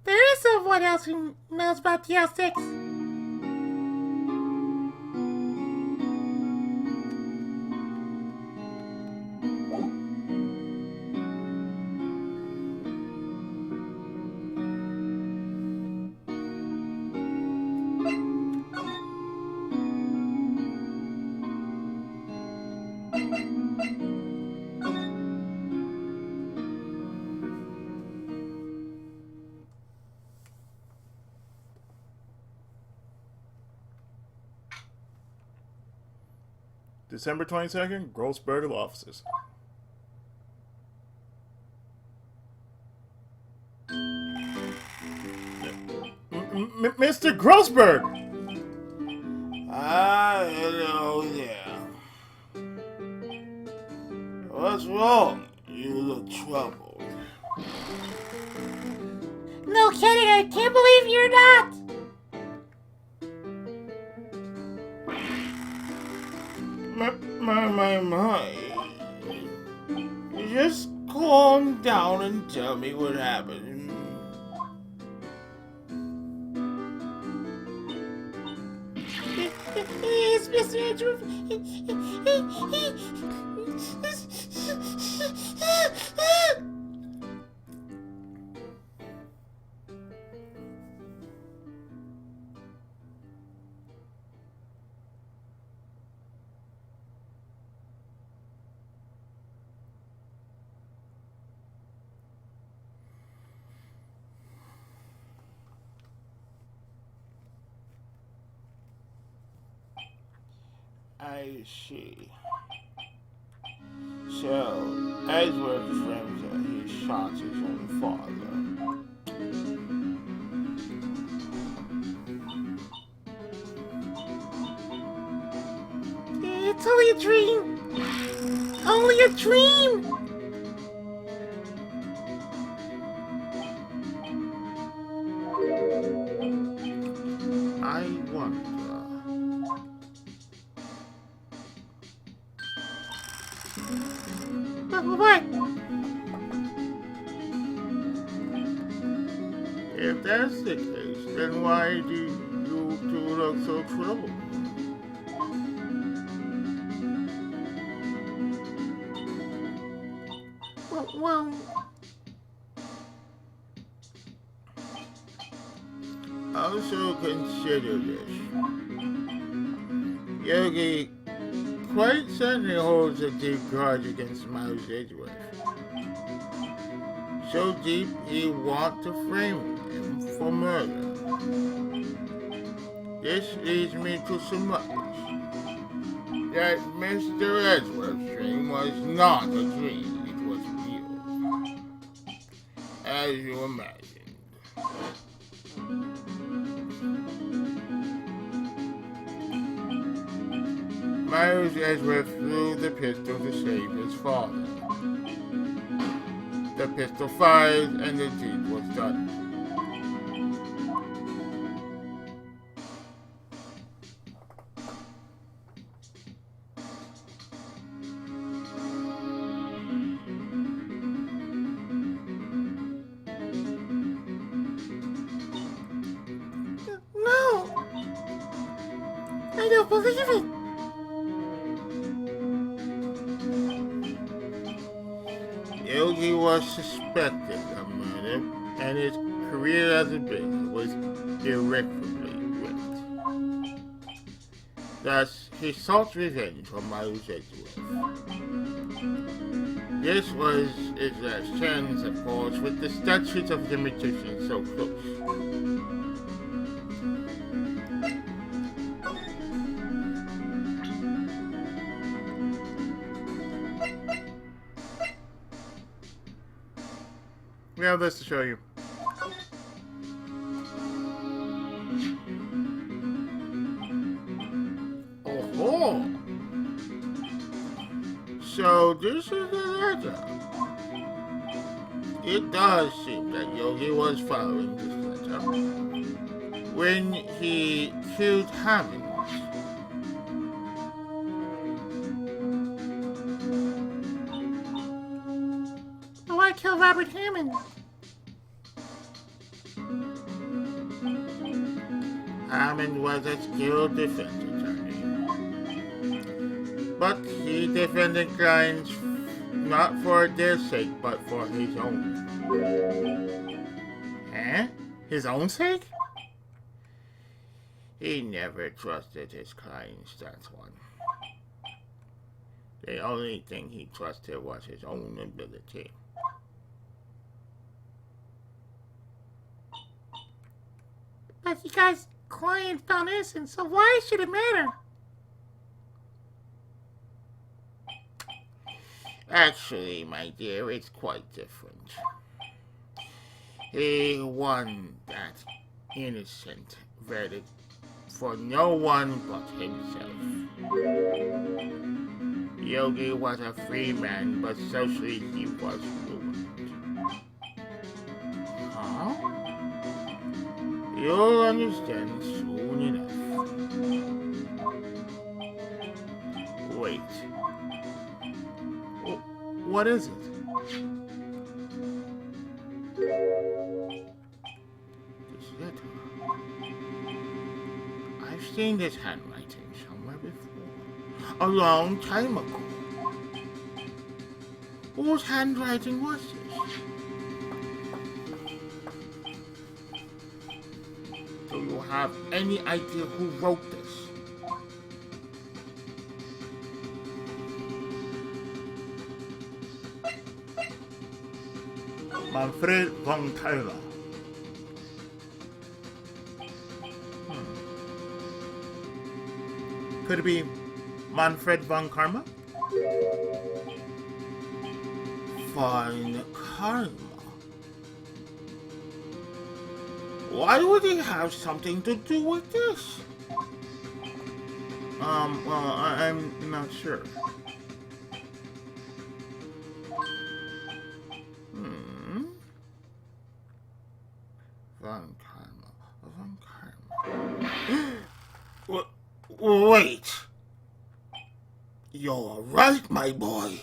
Speaker 2: There is someone else who knows about DL6.
Speaker 1: December 22nd, Grossberger offices. Mr. Grossberg!
Speaker 3: Hello there. What's wrong? You look troubled.
Speaker 2: No kidding, I can't believe you're not.
Speaker 3: My. Just calm down and tell me what happened.
Speaker 2: It's Mr. Edgeworth.
Speaker 3: I see. So, Edgeworth claims that he shot his own father.
Speaker 2: It's only a dream. Only a dream. What?
Speaker 3: If that's the case, then why do you two look so troubled?
Speaker 2: Well,
Speaker 3: Also consider this. Yogi quite certainly holds a deep grudge against Miles Edgeworth. So deep he wants to frame him for murder. This leads me to surmise that Mr. Edgeworth's dream was not a dream, it was real. As you imagined. Miles Edgeworth threw the pistol to save his father. The pistol fired and the deed was done.
Speaker 2: no. I don't believe it.
Speaker 3: Yogi was suspected of murder, and his career as a builder was irreparably wrecked. Thus, he sought revenge for Miles Edgeworth. This was his last chance, of course, with the statute of limitations so close.
Speaker 1: We have this to show you.
Speaker 3: Oh, so this is the letter. It does seem that Yogi was following this letter when he killed Hammond.
Speaker 2: Why kill Robert Hammond?
Speaker 3: Hammond was a skilled defense attorney, but he defended clients not for their sake, but for his own.
Speaker 1: Huh? His own sake?
Speaker 3: He never trusted his clients, that's one. The only thing he trusted was his own ability.
Speaker 2: But you guys' client found innocent, so why should it matter?
Speaker 3: Actually, my dear, it's quite different. He won that innocent verdict for no one but himself. Yogi was a free man, but socially he was ruined.
Speaker 1: Huh?
Speaker 3: You'll understand soon enough. Wait.
Speaker 1: What is it?
Speaker 3: This letter. I've seen this handwriting somewhere before. A long time ago. Whose handwriting was this? Do you have any idea who wrote this?
Speaker 1: Manfred von Tyler. Could it be Manfred von Karma?
Speaker 3: Von Karma. Why would he have something to do with this?
Speaker 1: Well, I'm not sure.
Speaker 3: Von Karma. Von Karma. Wait. You're right, my boy.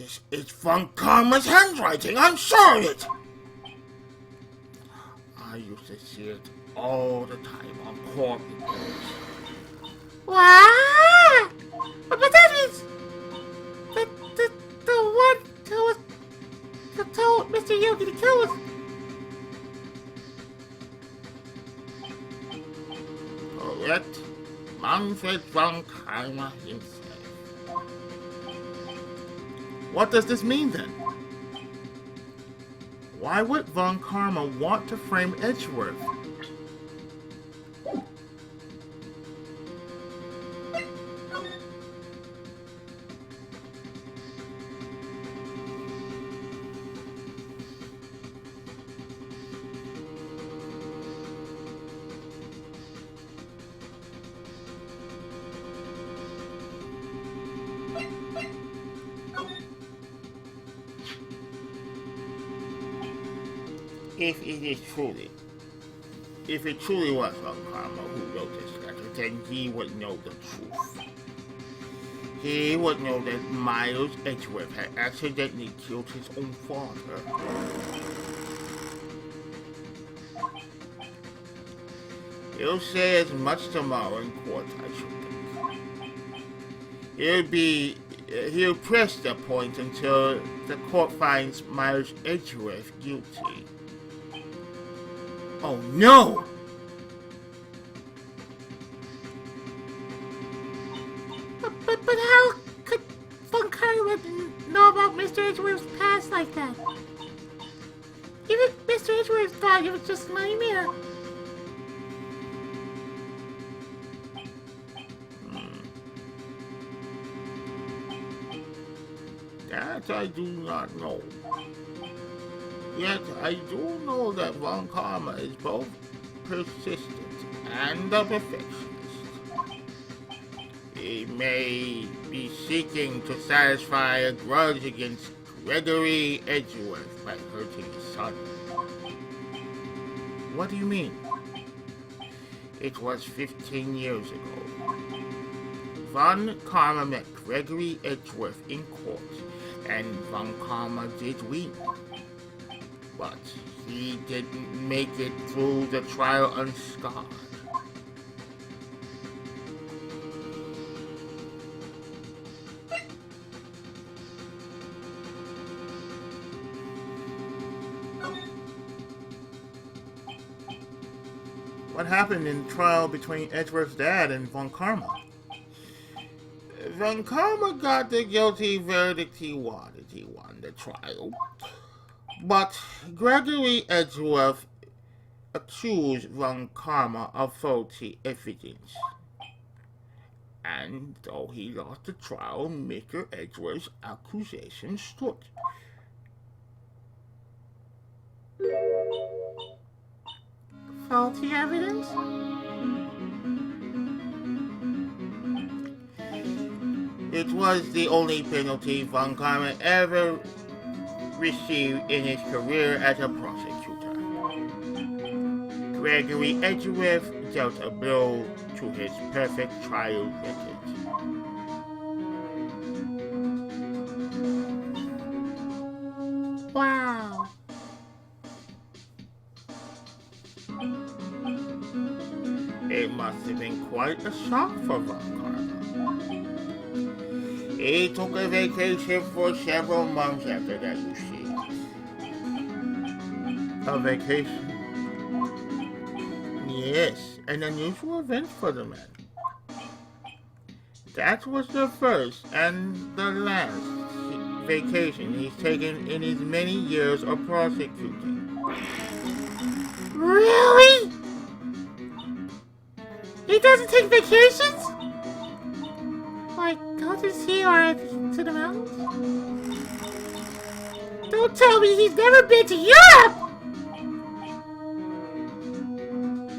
Speaker 3: This is Von Karma's handwriting. I'm sure of it. I used to see it all the time on court reports.
Speaker 2: What? But that means the one who told Mr. Yogi to kill us.
Speaker 3: Correct. Manfred Von Karma himself.
Speaker 1: What does this mean then? Why would Von Karma want to frame Edgeworth?
Speaker 3: If it truly was Von Karma who wrote this letter, then he would know the truth. He would know that Miles Edgeworth had accidentally killed his own father. He'll say as much tomorrow in court, I should think. He'll press the point until the court finds Miles Edgeworth guilty. Oh no!
Speaker 2: But how could Von Karma know about Mr. Edgeworth's past like that? Even Mr. Edgeworth thought it was just a nightmare.
Speaker 3: That I do not know. Yet I do know that Von Karma is both persistent and a perfectionist. He may be seeking to satisfy a grudge against Gregory Edgeworth by hurting his son.
Speaker 1: What do you mean?
Speaker 3: It was 15 years ago. Von Karma met Gregory Edgeworth in court, and Von Karma did win. But he didn't make it through the trial unscarred.
Speaker 1: What happened in the trial between Edgeworth's dad and Von Karma?
Speaker 3: Von Karma got the guilty verdict he wanted. He won the trial. But Gregory Edgeworth accused Von Karma of faulty evidence. And though he lost the trial, Mr. Edgeworth's accusation stood.
Speaker 2: Faulty evidence?
Speaker 3: It was the only penalty Von Karma ever received in his career as a prosecutor. Gregory Edgeworth dealt a blow to his perfect trial record.
Speaker 2: Wow.
Speaker 3: It must have been quite a shock for Von Karma. He took a vacation for several months after that, you see.
Speaker 1: A vacation?
Speaker 3: Yes, an unusual event for the man. That was the first and the last vacation he's taken in his many years of prosecuting.
Speaker 2: Really? He doesn't take vacations? Like, go to sea or to the mountains? Don't tell me he's never been to Europe!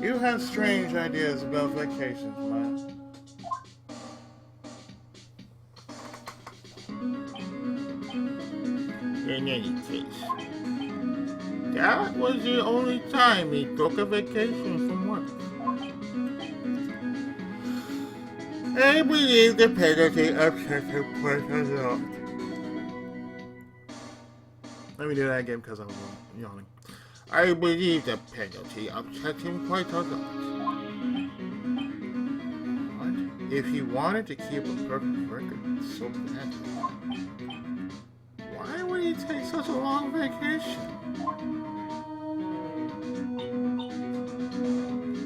Speaker 1: You have strange ideas about vacations, man.
Speaker 3: In any case, that was the only time he took a vacation from work. I believe the penalty upset him quite a lot.
Speaker 1: Let me do that again because I was yawning.
Speaker 3: I believe the penalty upset him quite a lot.
Speaker 1: What? If he wanted to keep a perfect record so badly, why would he take such a long vacation?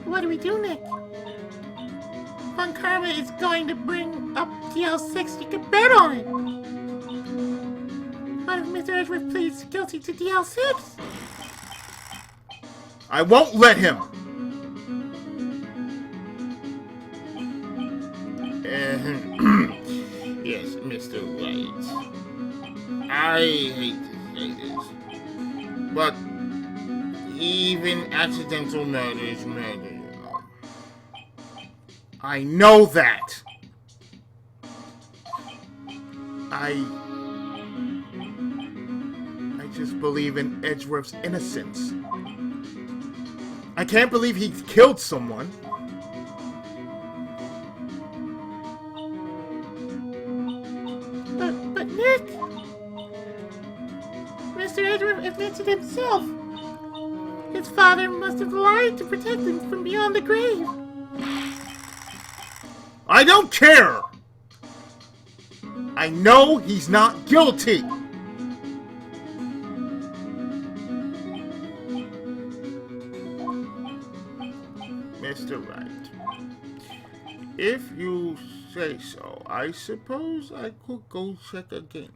Speaker 2: What do we do, Nick? Von Karma is going to bring up DL6. You can bet on it. What if Mr. Edgeworth pleads guilty to DL6?
Speaker 1: I won't let him!
Speaker 3: Yes, Mr. Wright. I hate to say this, but even accidental murder is murder, you know.
Speaker 1: I know that! I just believe in Edgeworth's innocence. I can't believe he killed someone.
Speaker 2: But Nick, Mr. Edgeworth admits it himself. His father must have lied to protect him from beyond the grave.
Speaker 1: I don't care! I know he's not guilty!
Speaker 3: Mr. Wright, if you say so, I suppose I could go check again.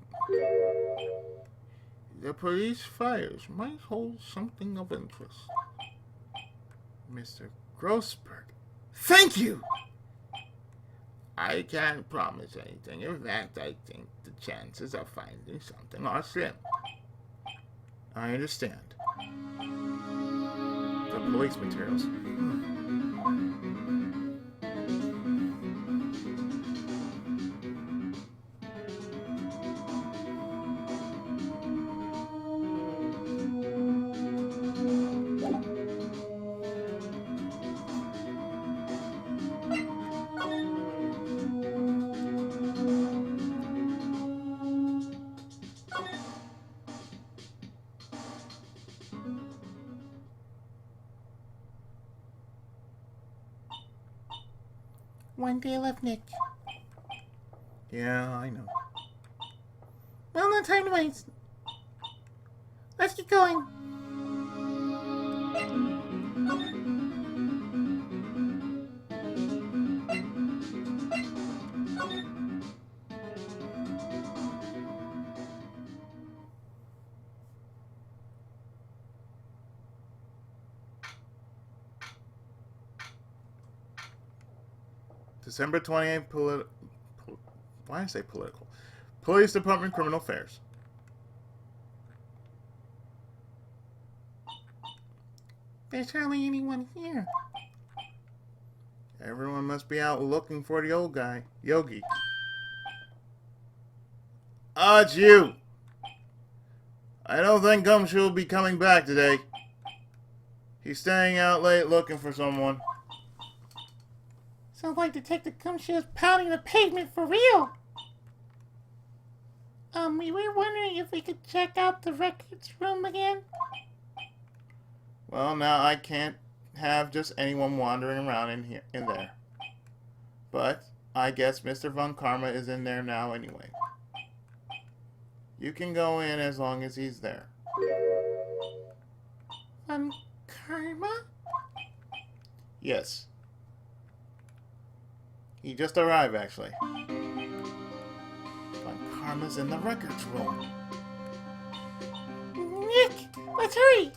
Speaker 3: The police files might hold something of interest.
Speaker 1: Mr. Grossberg, thank you!
Speaker 3: I can't promise anything. In fact, I think the chances of finding something are slim.
Speaker 1: I understand. The police materials.
Speaker 2: One day left, Nick.
Speaker 1: Yeah, I know.
Speaker 2: Well, no time to waste. Let's get going.
Speaker 1: December 28th, why did I say political? Police Department, Criminal Affairs.
Speaker 2: There's hardly anyone here.
Speaker 1: Everyone must be out looking for the old guy, Yogi. Ah, it's you! I don't think Gumshoe will be coming back today. He's staying out late looking for someone.
Speaker 2: Sounds like Detective Gumshoe's pounding the pavement for real. We were wondering if we could check out the records room again.
Speaker 1: Well, now I can't have just anyone wandering around in there. But I guess Mr. Von Karma is in there now anyway. You can go in as long as he's there.
Speaker 2: Von Karma?
Speaker 1: Yes. He just arrived, actually. Von Karma's in the records room.
Speaker 2: Nick, let's hurry.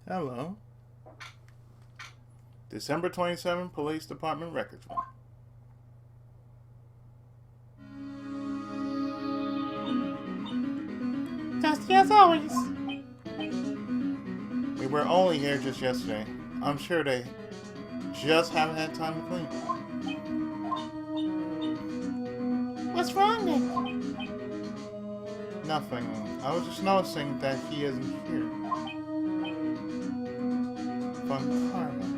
Speaker 3: Hello. December 27, Police Department Records Room.
Speaker 2: Dusty as always.
Speaker 3: We were only here just yesterday. I'm sure they just haven't had time to clean.
Speaker 2: What's wrong then?
Speaker 3: Nothing. I was just noticing that he isn't here. Von Karma.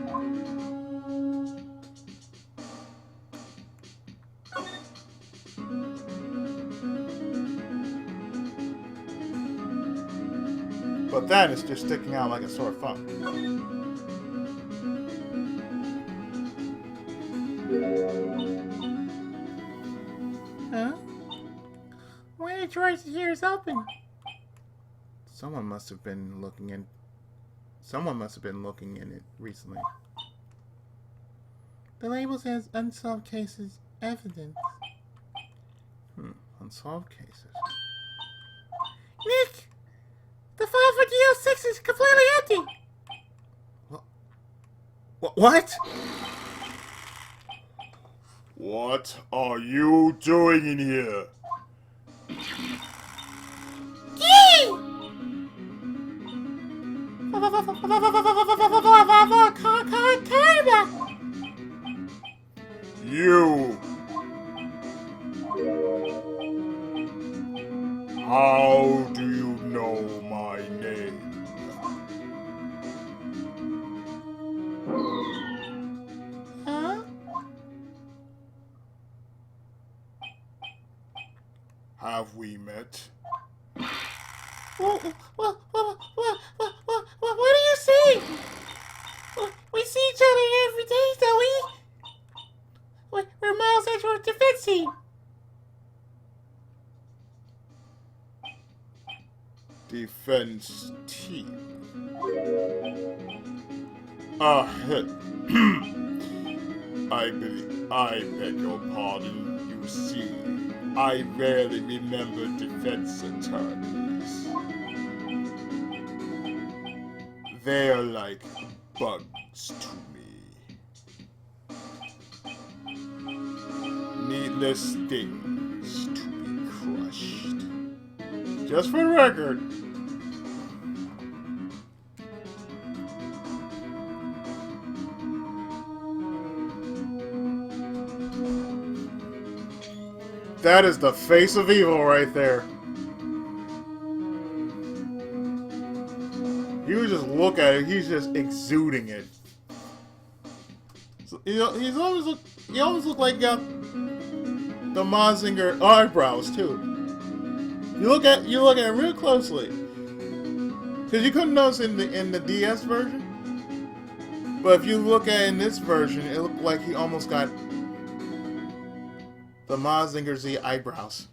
Speaker 3: But that is just sticking out like a sore thumb.
Speaker 2: Huh? Why are the drawers here is open?
Speaker 3: Someone must have been looking in it recently.
Speaker 2: The label says unsolved cases evidence.
Speaker 3: Unsolved cases.
Speaker 2: Nick! The file for DL6 is completely empty!
Speaker 3: What? What are you doing in here?
Speaker 2: Yee! Karma!
Speaker 3: You! How do you know my name?
Speaker 2: Huh?
Speaker 3: Have we met?
Speaker 2: What do you say? We see each other every day, don't we? We're Miles Edgeworth defense team.
Speaker 3: Defense team. I beg your pardon. You see, I rarely remember defense attorneys. They're like bugs to me. Needless things to be crushed. Just for the record. That is the face of evil right there. You just look at it, he's just exuding it. So, he always look like he got the Mazinger eyebrows too. You look at it real closely, because you couldn't notice in the DS version. But if you look at it in this version, it looked like he almost got the Mazinger Z eyebrows.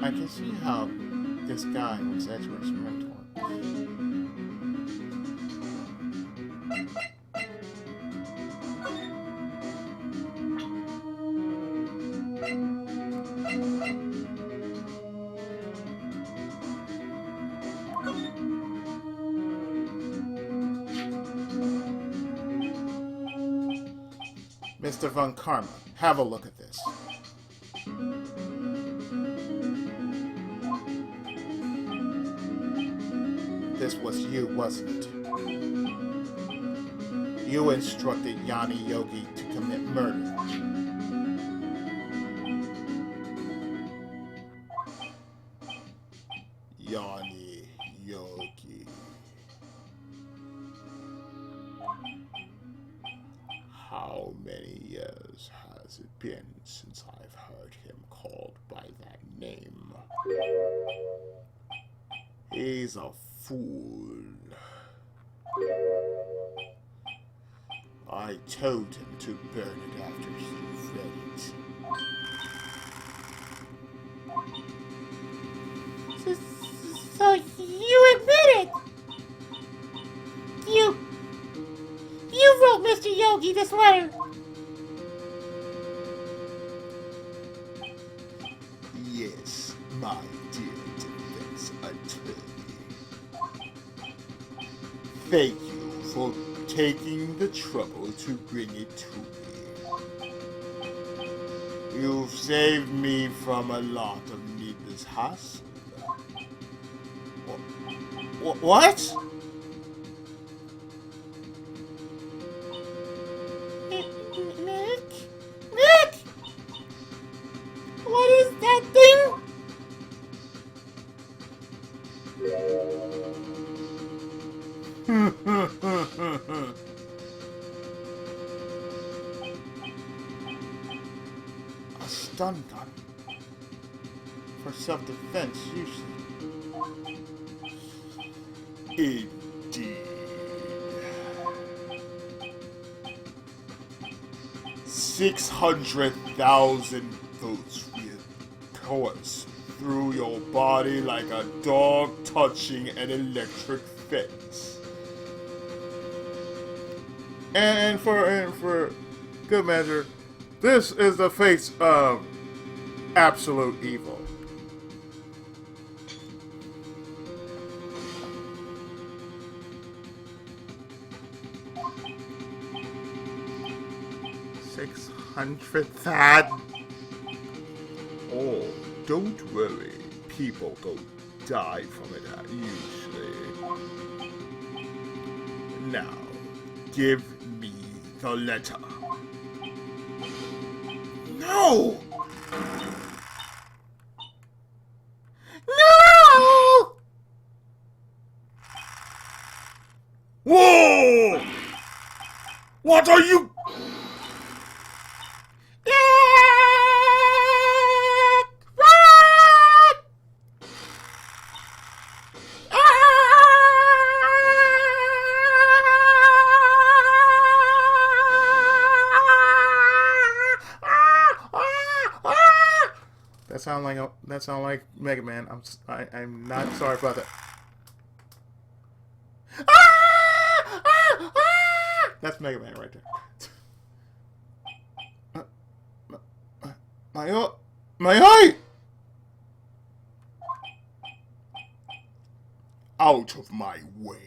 Speaker 3: I can see how this guy was Edgeworth's mentor. Mr. Von Karma, have a look at this. This was you, wasn't it? You instructed Yanni Yogi to commit murder. Yanni Yogi. How many years has it been since I've heard him called by that name? He's a fool. I told him to burn it after he read it.
Speaker 2: So you admit it? You wrote Mr. Yogi this letter.
Speaker 3: Yes, my
Speaker 4: my dear defense attorney. Thank you for taking the trouble to bring it to me. You've saved me from a lot of needless hassle. What?
Speaker 2: Nick? Nick! What is that thing?
Speaker 4: A stun gun. For self-defense, usually. Indeed. 600,000 volts will course through your body like a dog touching an electric fence.
Speaker 1: And for good measure, this is the face of absolute evil. $600,000.
Speaker 4: Oh, don't worry. People don't die from it usually. Now, give me the letter. No!
Speaker 2: No!
Speaker 4: Whoa! What are you?
Speaker 1: That sound like Mega Man. I'm not sorry about that. That's Mega Man right there.
Speaker 4: My eye! Out of my way.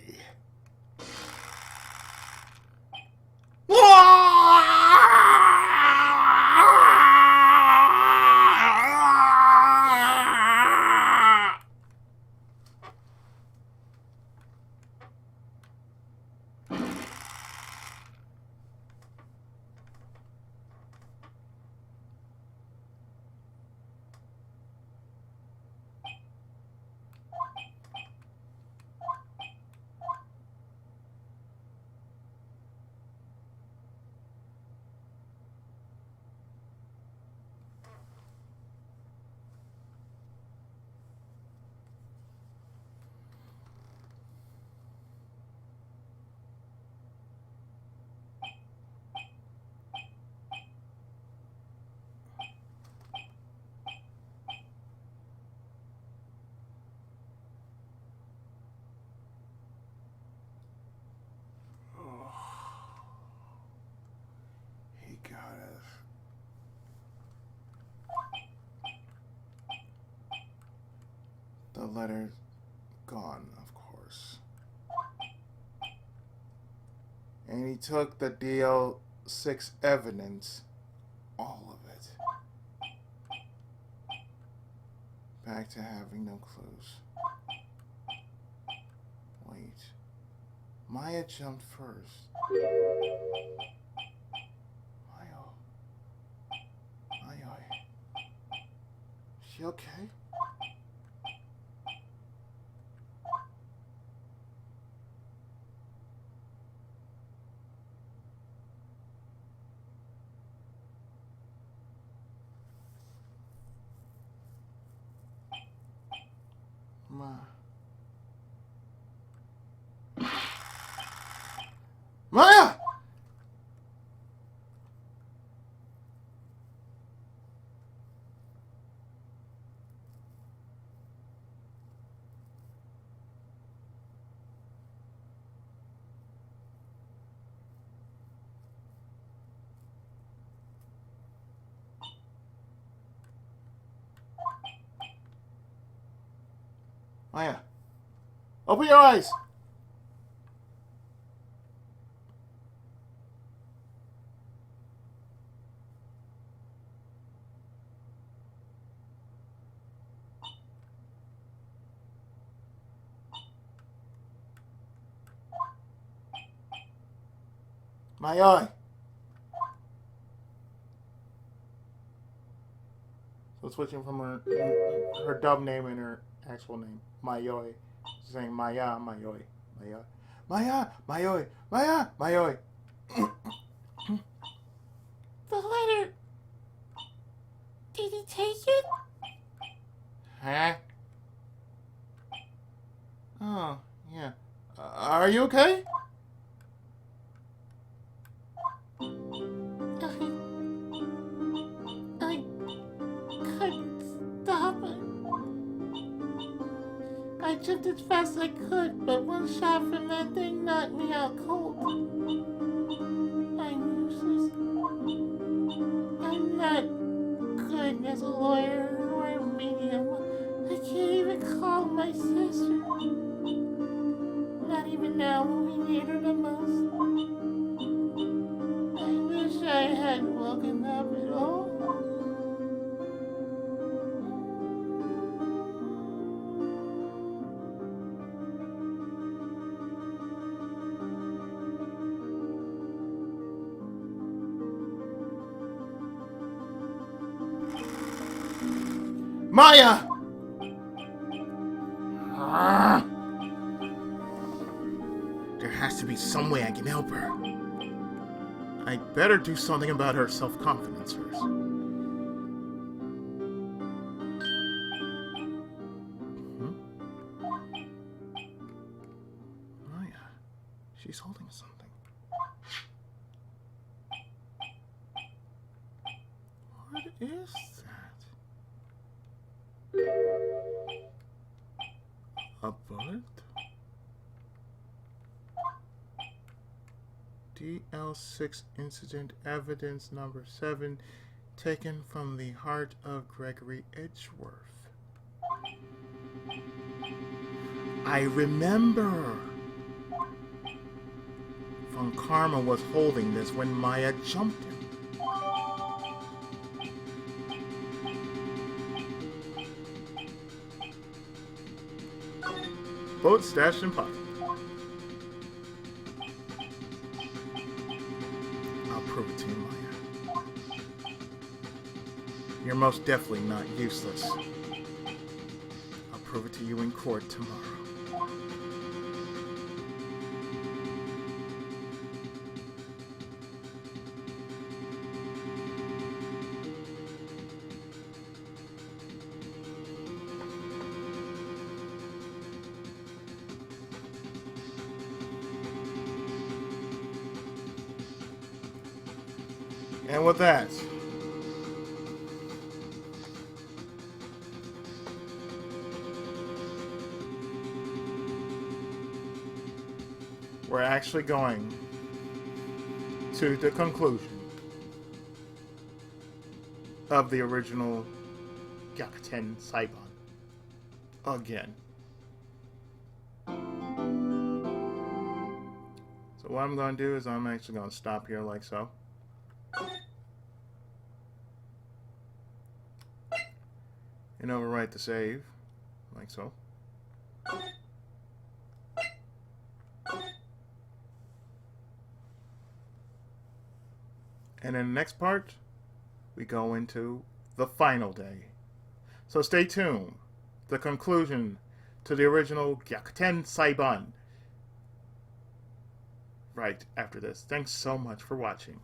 Speaker 1: He got us. The letter's gone, of course. And he took the DL6 evidence, all of it. Back to having no clues. Wait. Maya jumped first. Maya. She okay? Maya! Maya, open your eyes. Maya. So switching from her dub name and her actual name, Mayoi. She's saying Maya, Mayoi, Maya, Maya, Mayoi, Maya, Mayoi.
Speaker 2: The letter. Did he take it?
Speaker 1: Huh? Oh, yeah. Are you okay?
Speaker 2: I couldn't stop it. I jumped as fast as I could, but one shot from that thing knocked me out cold. I'm useless. I'm not good as a lawyer or a medium. I can't even call my sister. Not even now when we need her the most. I wish I had woken up at all.
Speaker 1: Maya! Ah. There has to be some way I can help her. I better do something about her self-confidence first. Maya, she's holding something. What is that? A bullet? DL6 incident evidence number 7 taken from the heart of Gregory Edgeworth. I remember. Von Karma was holding this when Maya jumped him. Bullet stashed in pocket. I'll prove it to you, Maya. You're most definitely not useless. I'll prove it to you in court tomorrow. And with that, we're actually going to the conclusion of the original Gyakuten Saiban again. So what I'm going to do is I'm actually going to stop here like so. And overwrite the save, like so. And in the next part, we go into the final day. So stay tuned. The conclusion to the original Gyakuten Saiban right after this. Thanks so much for watching.